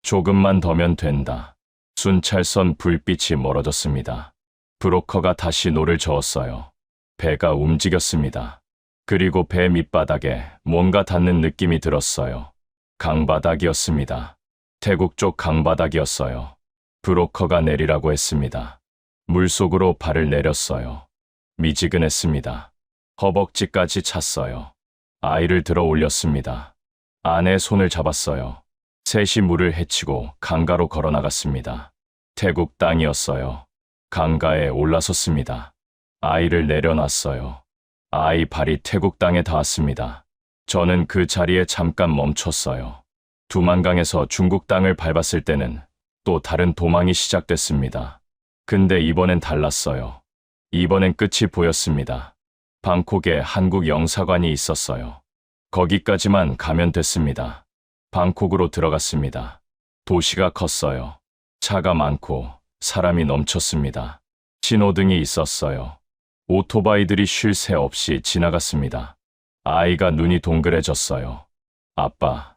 조금만 더면 된다. 순찰선 불빛이 멀어졌습니다. 브로커가 다시 노를 저었어요. 배가 움직였습니다. 그리고 배 밑바닥에 뭔가 닿는 느낌이 들었어요. 강바닥이었습니다. 태국 쪽 강바닥이었어요. 브로커가 내리라고 했습니다. 물속으로 발을 내렸어요. 미지근했습니다. 허벅지까지 찼어요. 아이를 들어 올렸습니다. 아내 손을 잡았어요. 셋이 물을 헤치고 강가로 걸어 나갔습니다. 태국 땅이었어요. 강가에 올라섰습니다. 아이를 내려놨어요. 아이 발이 태국 땅에 닿았습니다. 저는 그 자리에 잠깐 멈췄어요. 두만강에서 중국 땅을 밟았을 때는 또 다른 도망이 시작됐습니다. 근데 이번엔 달랐어요. 이번엔 끝이 보였습니다. 방콕에 한국 영사관이 있었어요. 거기까지만 가면 됐습니다. 방콕으로 들어갔습니다. 도시가 컸어요. 차가 많고 사람이 넘쳤습니다. 신호등이 있었어요. 오토바이들이 쉴 새 없이 지나갔습니다. 아이가 눈이 동그래졌어요. 아빠,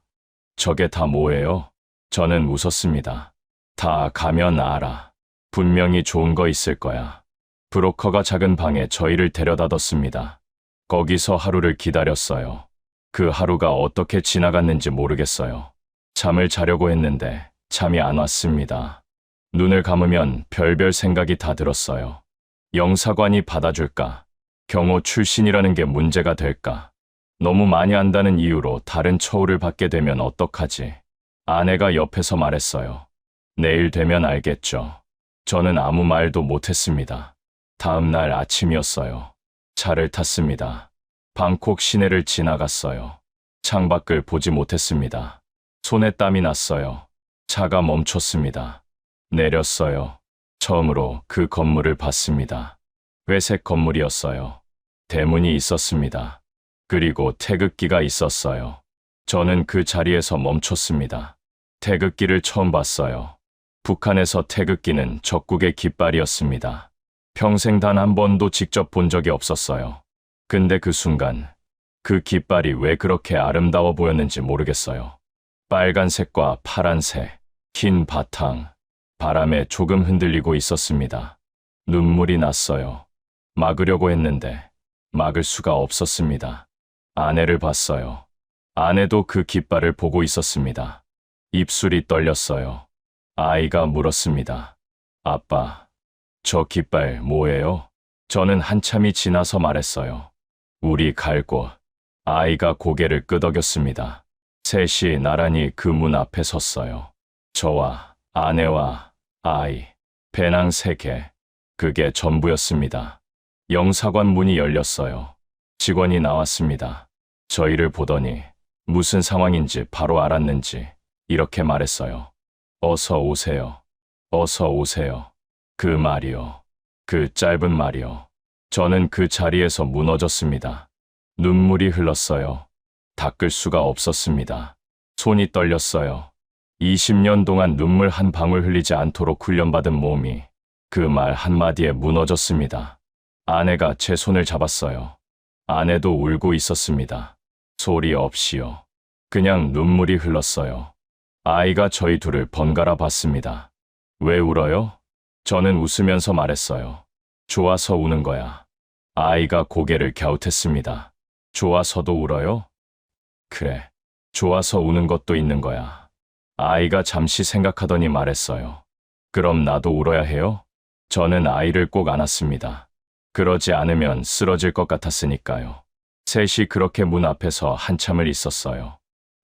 저게 다 뭐예요? 저는 웃었습니다. 다 가면 알아. 분명히 좋은 거 있을 거야. 브로커가 작은 방에 저희를 데려다 뒀습니다. 거기서 하루를 기다렸어요. 그 하루가 어떻게 지나갔는지 모르겠어요. 잠을 자려고 했는데 잠이 안 왔습니다. 눈을 감으면 별별 생각이 다 들었어요. 영사관이 받아줄까? 경호 출신이라는 게 문제가 될까? 너무 많이 안다는 이유로 다른 처우를 받게 되면 어떡하지? 아내가 옆에서 말했어요. 내일 되면 알겠죠. 저는 아무 말도 못했습니다. 다음 날 아침이었어요. 차를 탔습니다. 방콕 시내를 지나갔어요. 창밖을 보지 못했습니다. 손에 땀이 났어요. 차가 멈췄습니다. 내렸어요. 처음으로 그 건물을 봤습니다. 회색 건물이었어요. 대문이 있었습니다. 그리고 태극기가 있었어요. 저는 그 자리에서 멈췄습니다. 태극기를 처음 봤어요. 북한에서 태극기는 적국의 깃발이었습니다. 평생 단 한 번도 직접 본 적이 없었어요. 근데 그 순간 그 깃발이 왜 그렇게 아름다워 보였는지 모르겠어요. 빨간색과 파란색, 흰 바탕, 바람에 조금 흔들리고 있었습니다. 눈물이 났어요. 막으려고 했는데 막을 수가 없었습니다. 아내를 봤어요. 아내도 그 깃발을 보고 있었습니다. 입술이 떨렸어요. 아이가 물었습니다. 아빠, 저 깃발 뭐예요? 저는 한참이 지나서 말했어요. 우리 갈 곳. 아이가 고개를 끄덕였습니다. 셋이 나란히 그 문 앞에 섰어요. 저와 아내와 아이, 배낭 3개. 그게 전부였습니다. 영사관 문이 열렸어요. 직원이 나왔습니다. 저희를 보더니 무슨 상황인지 바로 알았는지 이렇게 말했어요. 어서 오세요. 어서 오세요. 그 말이요. 그 짧은 말이요. 저는 그 자리에서 무너졌습니다. 눈물이 흘렀어요. 닦을 수가 없었습니다. 손이 떨렸어요. 20년 동안 눈물 한 방울 흘리지 않도록 훈련받은 몸이 그 말 한마디에 무너졌습니다. 아내가 제 손을 잡았어요. 아내도 울고 있었습니다. 소리 없이요. 그냥 눈물이 흘렀어요. 아이가 저희 둘을 번갈아 봤습니다. 왜 울어요? 저는 웃으면서 말했어요. 좋아서 우는 거야. 아이가 고개를 갸웃했습니다. 좋아서도 울어요? 그래. 좋아서 우는 것도 있는 거야. 아이가 잠시 생각하더니 말했어요. 그럼 나도 울어야 해요? 저는 아이를 꼭 안았습니다. 그러지 않으면 쓰러질 것 같았으니까요. 셋이 그렇게 문 앞에서 한참을 있었어요.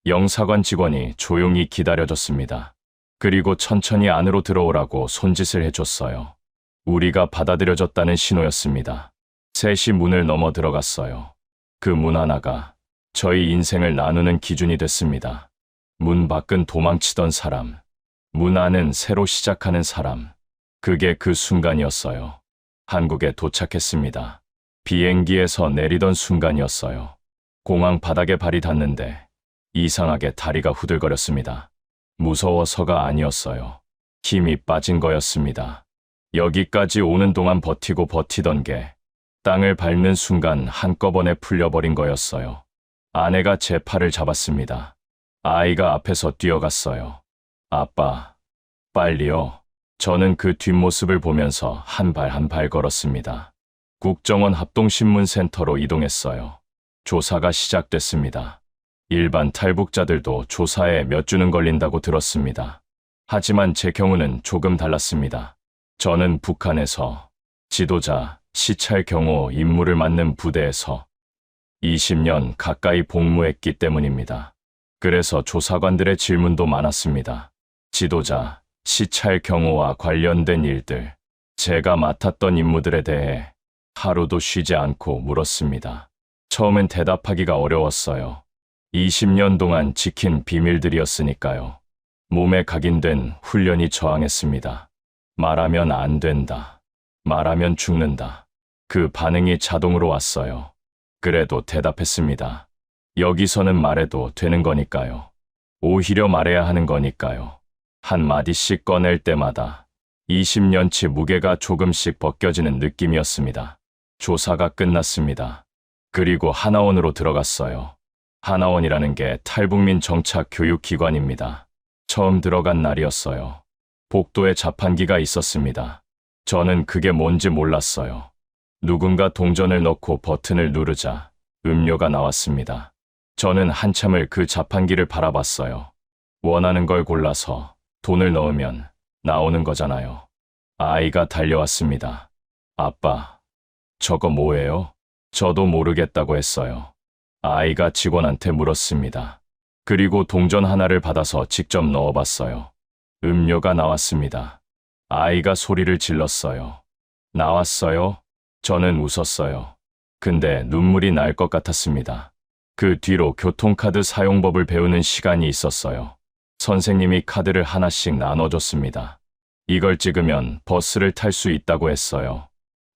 영사관 직원이 조용히 기다려줬습니다. 그리고 천천히 안으로 들어오라고 손짓을 해줬어요. 우리가 받아들여졌다는 신호였습니다. 셋이 문을 넘어 들어갔어요. 그 문 하나가 저희 인생을 나누는 기준이 됐습니다. 문 밖은 도망치던 사람, 문 안은 새로 시작하는 사람. 그게 그 순간이었어요. 한국에 도착했습니다. 비행기에서 내리던 순간이었어요. 공항 바닥에 발이 닿는데 이상하게 다리가 후들거렸습니다. 무서워서가 아니었어요. 힘이 빠진 거였습니다. 여기까지 오는 동안 버티고 버티던 게 땅을 밟는 순간 한꺼번에 풀려버린 거였어요. 아내가 제 팔을 잡았습니다. 아이가 앞에서 뛰어갔어요. 아빠, 빨리요. 저는 그 뒷모습을 보면서 한 발 한 발 걸었습니다. 국정원 합동신문센터로 이동했어요. 조사가 시작됐습니다. 일반 탈북자들도 조사에 몇 주는 걸린다고 들었습니다. 하지만 제 경우는 조금 달랐습니다. 저는 북한에서 지도자, 시찰 경호 임무를 맡는 부대에서 20년 가까이 복무했기 때문입니다. 그래서 조사관들의 질문도 많았습니다. 지도자, 시찰 경호와 관련된 일들, 제가 맡았던 임무들에 대해 하루도 쉬지 않고 물었습니다. 처음엔 대답하기가 어려웠어요. 20년 동안 지킨 비밀들이었으니까요. 몸에 각인된 훈련이 저항했습니다. 말하면 안 된다. 말하면 죽는다. 그 반응이 자동으로 왔어요. 그래도 대답했습니다. 여기서는 말해도 되는 거니까요. 오히려 말해야 하는 거니까요. 한 마디씩 꺼낼 때마다 20년치 무게가 조금씩 벗겨지는 느낌이었습니다. 조사가 끝났습니다. 그리고 하나원으로 들어갔어요. 하나원이라는 게 탈북민 정착 교육기관입니다. 처음 들어간 날이었어요. 복도에 자판기가 있었습니다. 저는 그게 뭔지 몰랐어요. 누군가 동전을 넣고 버튼을 누르자 음료가 나왔습니다. 저는 한참을 그 자판기를 바라봤어요. 원하는 걸 골라서 돈을 넣으면 나오는 거잖아요. 아이가 달려왔습니다. 아빠, 저거 뭐예요? 저도 모르겠다고 했어요. 아이가 직원한테 물었습니다. 그리고 동전 하나를 받아서 직접 넣어봤어요. 음료가 나왔습니다. 아이가 소리를 질렀어요. 나왔어요? 저는 웃었어요. 근데 눈물이 날 것 같았습니다. 그 뒤로 교통카드 사용법을 배우는 시간이 있었어요. 선생님이 카드를 하나씩 나눠줬습니다. 이걸 찍으면 버스를 탈 수 있다고 했어요.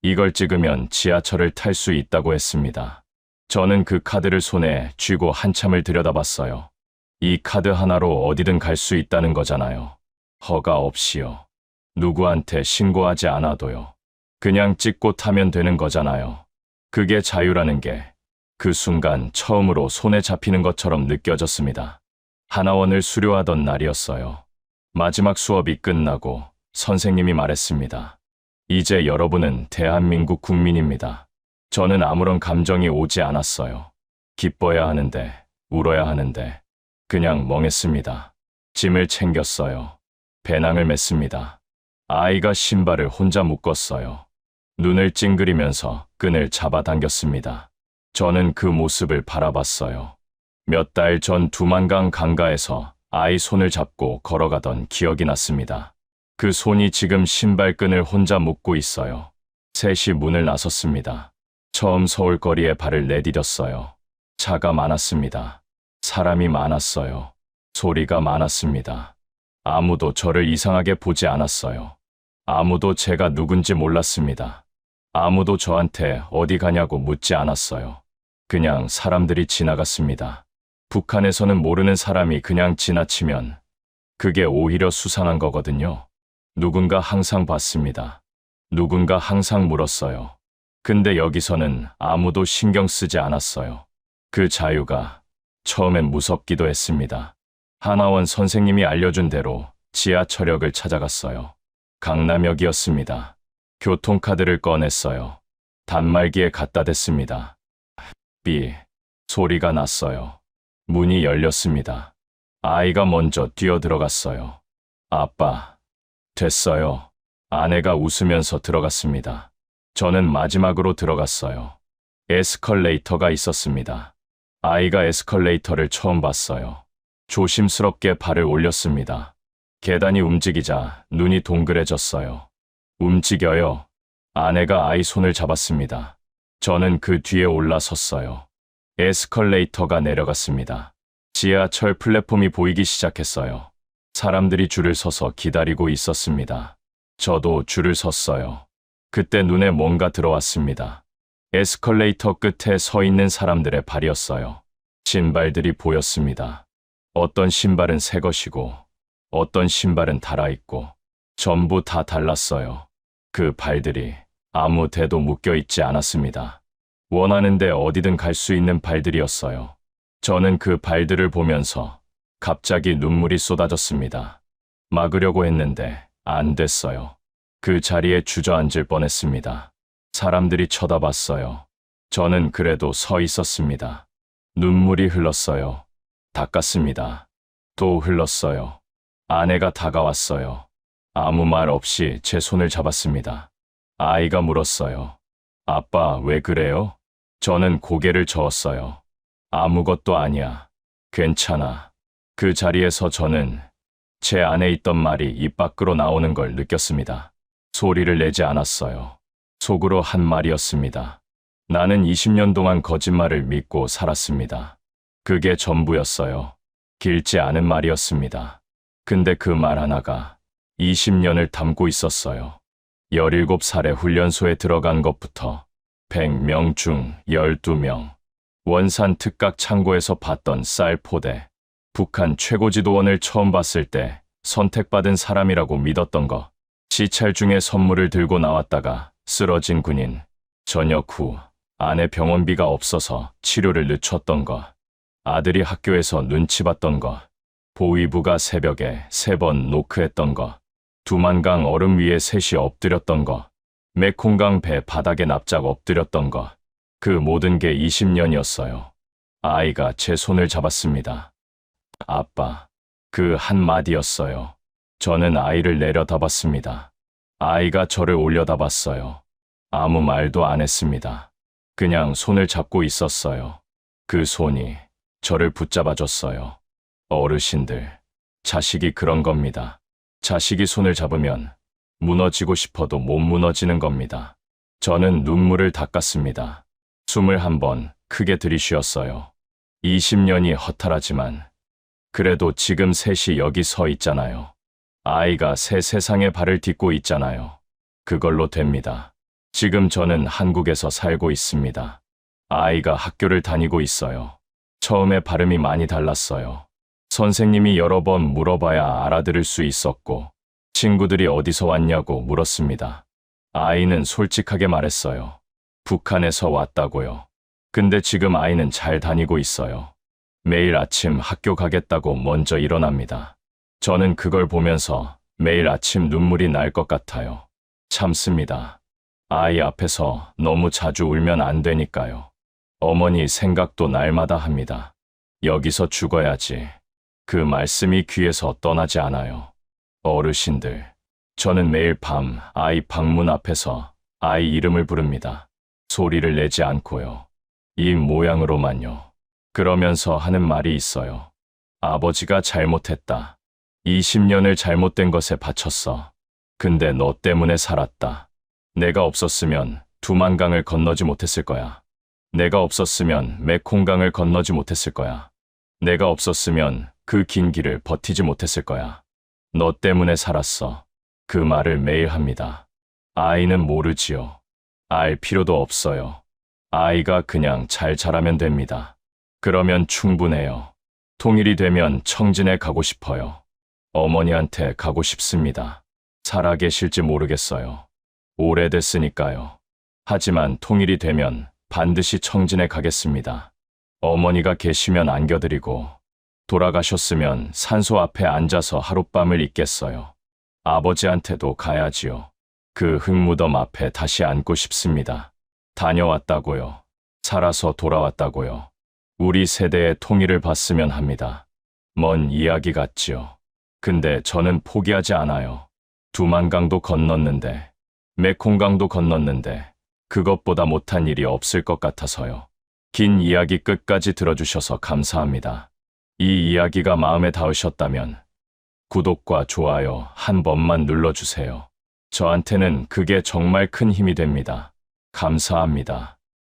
이걸 찍으면 지하철을 탈 수 있다고 했습니다. 저는 그 카드를 손에 쥐고 한참을 들여다봤어요. 이 카드 하나로 어디든 갈 수 있다는 거잖아요. 허가 없이요. 누구한테 신고하지 않아도요. 그냥 찍고 타면 되는 거잖아요. 그게 자유라는 게 그 순간 처음으로 손에 잡히는 것처럼 느껴졌습니다. 하나원을 수료하던 날이었어요. 마지막 수업이 끝나고 선생님이 말했습니다. 이제 여러분은 대한민국 국민입니다. 저는 아무런 감정이 오지 않았어요. 기뻐야 하는데, 울어야 하는데, 그냥 멍했습니다. 짐을 챙겼어요. 배낭을 맸습니다. 아이가 신발을 혼자 묶었어요. 눈을 찡그리면서 끈을 잡아당겼습니다. 저는 그 모습을 바라봤어요. 몇 달 전 두만강 강가에서 아이 손을 잡고 걸어가던 기억이 났습니다. 그 손이 지금 신발끈을 혼자 묶고 있어요. 셋이 문을 나섰습니다. 처음 서울거리에 발을 내디뎠어요. 차가 많았습니다. 사람이 많았어요. 소리가 많았습니다. 아무도 저를 이상하게 보지 않았어요. 아무도 제가 누군지 몰랐습니다. 아무도 저한테 어디 가냐고 묻지 않았어요. 그냥 사람들이 지나갔습니다. 북한에서는 모르는 사람이 그냥 지나치면 그게 오히려 수상한 거거든요. 누군가 항상 봤습니다. 누군가 항상 물었어요. 근데 여기서는 아무도 신경 쓰지 않았어요. 그 자유가 처음엔 무섭기도 했습니다. 하나원 선생님이 알려준 대로 지하철역을 찾아갔어요. 강남역이었습니다. 교통카드를 꺼냈어요. 단말기에 갖다 댔습니다. 삐 소리가 났어요. 문이 열렸습니다. 아이가 먼저 뛰어들어갔어요. 아빠, 됐어요. 아내가 웃으면서 들어갔습니다. 저는 마지막으로 들어갔어요. 에스컬레이터가 있었습니다. 아이가 에스컬레이터를 처음 봤어요. 조심스럽게 발을 올렸습니다. 계단이 움직이자 눈이 동그래졌어요. 움직여요. 아내가 아이 손을 잡았습니다. 저는 그 뒤에 올라섰어요. 에스컬레이터가 내려갔습니다. 지하철 플랫폼이 보이기 시작했어요. 사람들이 줄을 서서 기다리고 있었습니다. 저도 줄을 섰어요. 그때 눈에 뭔가 들어왔습니다. 에스컬레이터 끝에 서 있는 사람들의 발이었어요. 신발들이 보였습니다. 어떤 신발은 새 것이고 어떤 신발은 닳아있고 전부 다 달랐어요. 그 발들이 아무 데도 묶여있지 않았습니다. 원하는데 어디든 갈 수 있는 발들이었어요. 저는 그 발들을 보면서 갑자기 눈물이 쏟아졌습니다. 막으려고 했는데 안 됐어요. 그 자리에 주저앉을 뻔했습니다. 사람들이 쳐다봤어요. 저는 그래도 서 있었습니다. 눈물이 흘렀어요. 닦았습니다. 또 흘렀어요. 아내가 다가왔어요. 아무 말 없이 제 손을 잡았습니다. 아이가 물었어요. 아빠, 왜 그래요? 저는 고개를 저었어요. 아무것도 아니야. 괜찮아. 그 자리에서 저는 제 안에 있던 말이 입 밖으로 나오는 걸 느꼈습니다. 소리를 내지 않았어요. 속으로 한 말이었습니다. 나는 20년 동안 거짓말을 믿고 살았습니다. 그게 전부였어요. 길지 않은 말이었습니다. 근데 그 말 하나가 20년을 담고 있었어요. 17살에 훈련소에 들어간 것부터 100명 중 12명. 원산 특각 창고에서 봤던 쌀 포대. 북한 최고지도원을 처음 봤을 때 선택받은 사람이라고 믿었던 거. 시찰 중에 선물을 들고 나왔다가 쓰러진 군인. 전역 후 아내 병원비가 없어서 치료를 늦췄던 거. 아들이 학교에서 눈치 봤던 거. 보위부가 새벽에 3번 노크했던 거. 두만강 얼음 위에 셋이 엎드렸던 거. 메콩강 배 바닥에 납작 엎드렸던 거. 그 모든 게 20년이었어요. 아이가 제 손을 잡았습니다. 아빠, 그 한마디였어요. 저는 아이를 내려다봤습니다. 아이가 저를 올려다봤어요. 아무 말도 안 했습니다. 그냥 손을 잡고 있었어요. 그 손이 저를 붙잡아줬어요. 어르신들, 자식이 그런 겁니다. 자식이 손을 잡으면 무너지고 싶어도 못 무너지는 겁니다. 저는 눈물을 닦았습니다. 숨을 한번 크게 들이쉬었어요. 20년이 허탈하지만 그래도 지금 셋이 여기 서 있잖아요. 아이가 새 세상에 발을 딛고 있잖아요. 그걸로 됩니다. 지금 저는 한국에서 살고 있습니다. 아이가 학교를 다니고 있어요. 처음에 발음이 많이 달랐어요. 선생님이 여러 번 물어봐야 알아들을 수 있었고 친구들이 어디서 왔냐고 물었습니다. 아이는 솔직하게 말했어요. 북한에서 왔다고요. 근데 지금 아이는 잘 다니고 있어요. 매일 아침 학교 가겠다고 먼저 일어납니다. 저는 그걸 보면서 매일 아침 눈물이 날 것 같아요. 참습니다. 아이 앞에서 너무 자주 울면 안 되니까요. 어머니 생각도 날마다 합니다. 여기서 죽어야지. 그 말씀이 귀에서 떠나지 않아요. 어르신들, 저는 매일 밤 아이 방문 앞에서 아이 이름을 부릅니다. 소리를 내지 않고요. 이 모양으로만요. 그러면서 하는 말이 있어요. 아버지가 잘못했다. 20년을 잘못된 것에 바쳤어. 근데 너 때문에 살았다. 내가 없었으면 두만강을 건너지 못했을 거야. 내가 없었으면 메콩강을 건너지 못했을 거야. 내가 없었으면 그 긴 길을 버티지 못했을 거야. 너 때문에 살았어. 그 말을 매일 합니다. 아이는 모르지요. 알 필요도 없어요. 아이가 그냥 잘 자라면 됩니다. 그러면 충분해요. 통일이 되면 청진에 가고 싶어요. 어머니한테 가고 싶습니다. 살아 계실지 모르겠어요. 오래됐으니까요. 하지만 통일이 되면 반드시 청진에 가겠습니다. 어머니가 계시면 안겨드리고 돌아가셨으면 산소 앞에 앉아서 하룻밤을 있겠어요. 아버지한테도 가야지요. 그 흙무덤 앞에 다시 앉고 싶습니다. 다녀왔다고요. 살아서 돌아왔다고요. 우리 세대의 통일을 봤으면 합니다. 먼 이야기 같지요. 근데 저는 포기하지 않아요. 두만강도 건넜는데, 메콩강도 건넜는데 그것보다 못한 일이 없을 것 같아서요. 긴 이야기 끝까지 들어주셔서 감사합니다. 이 이야기가 마음에 닿으셨다면 구독과 좋아요 한 번만 눌러주세요. 저한테는 그게 정말 큰 힘이 됩니다. 감사합니다.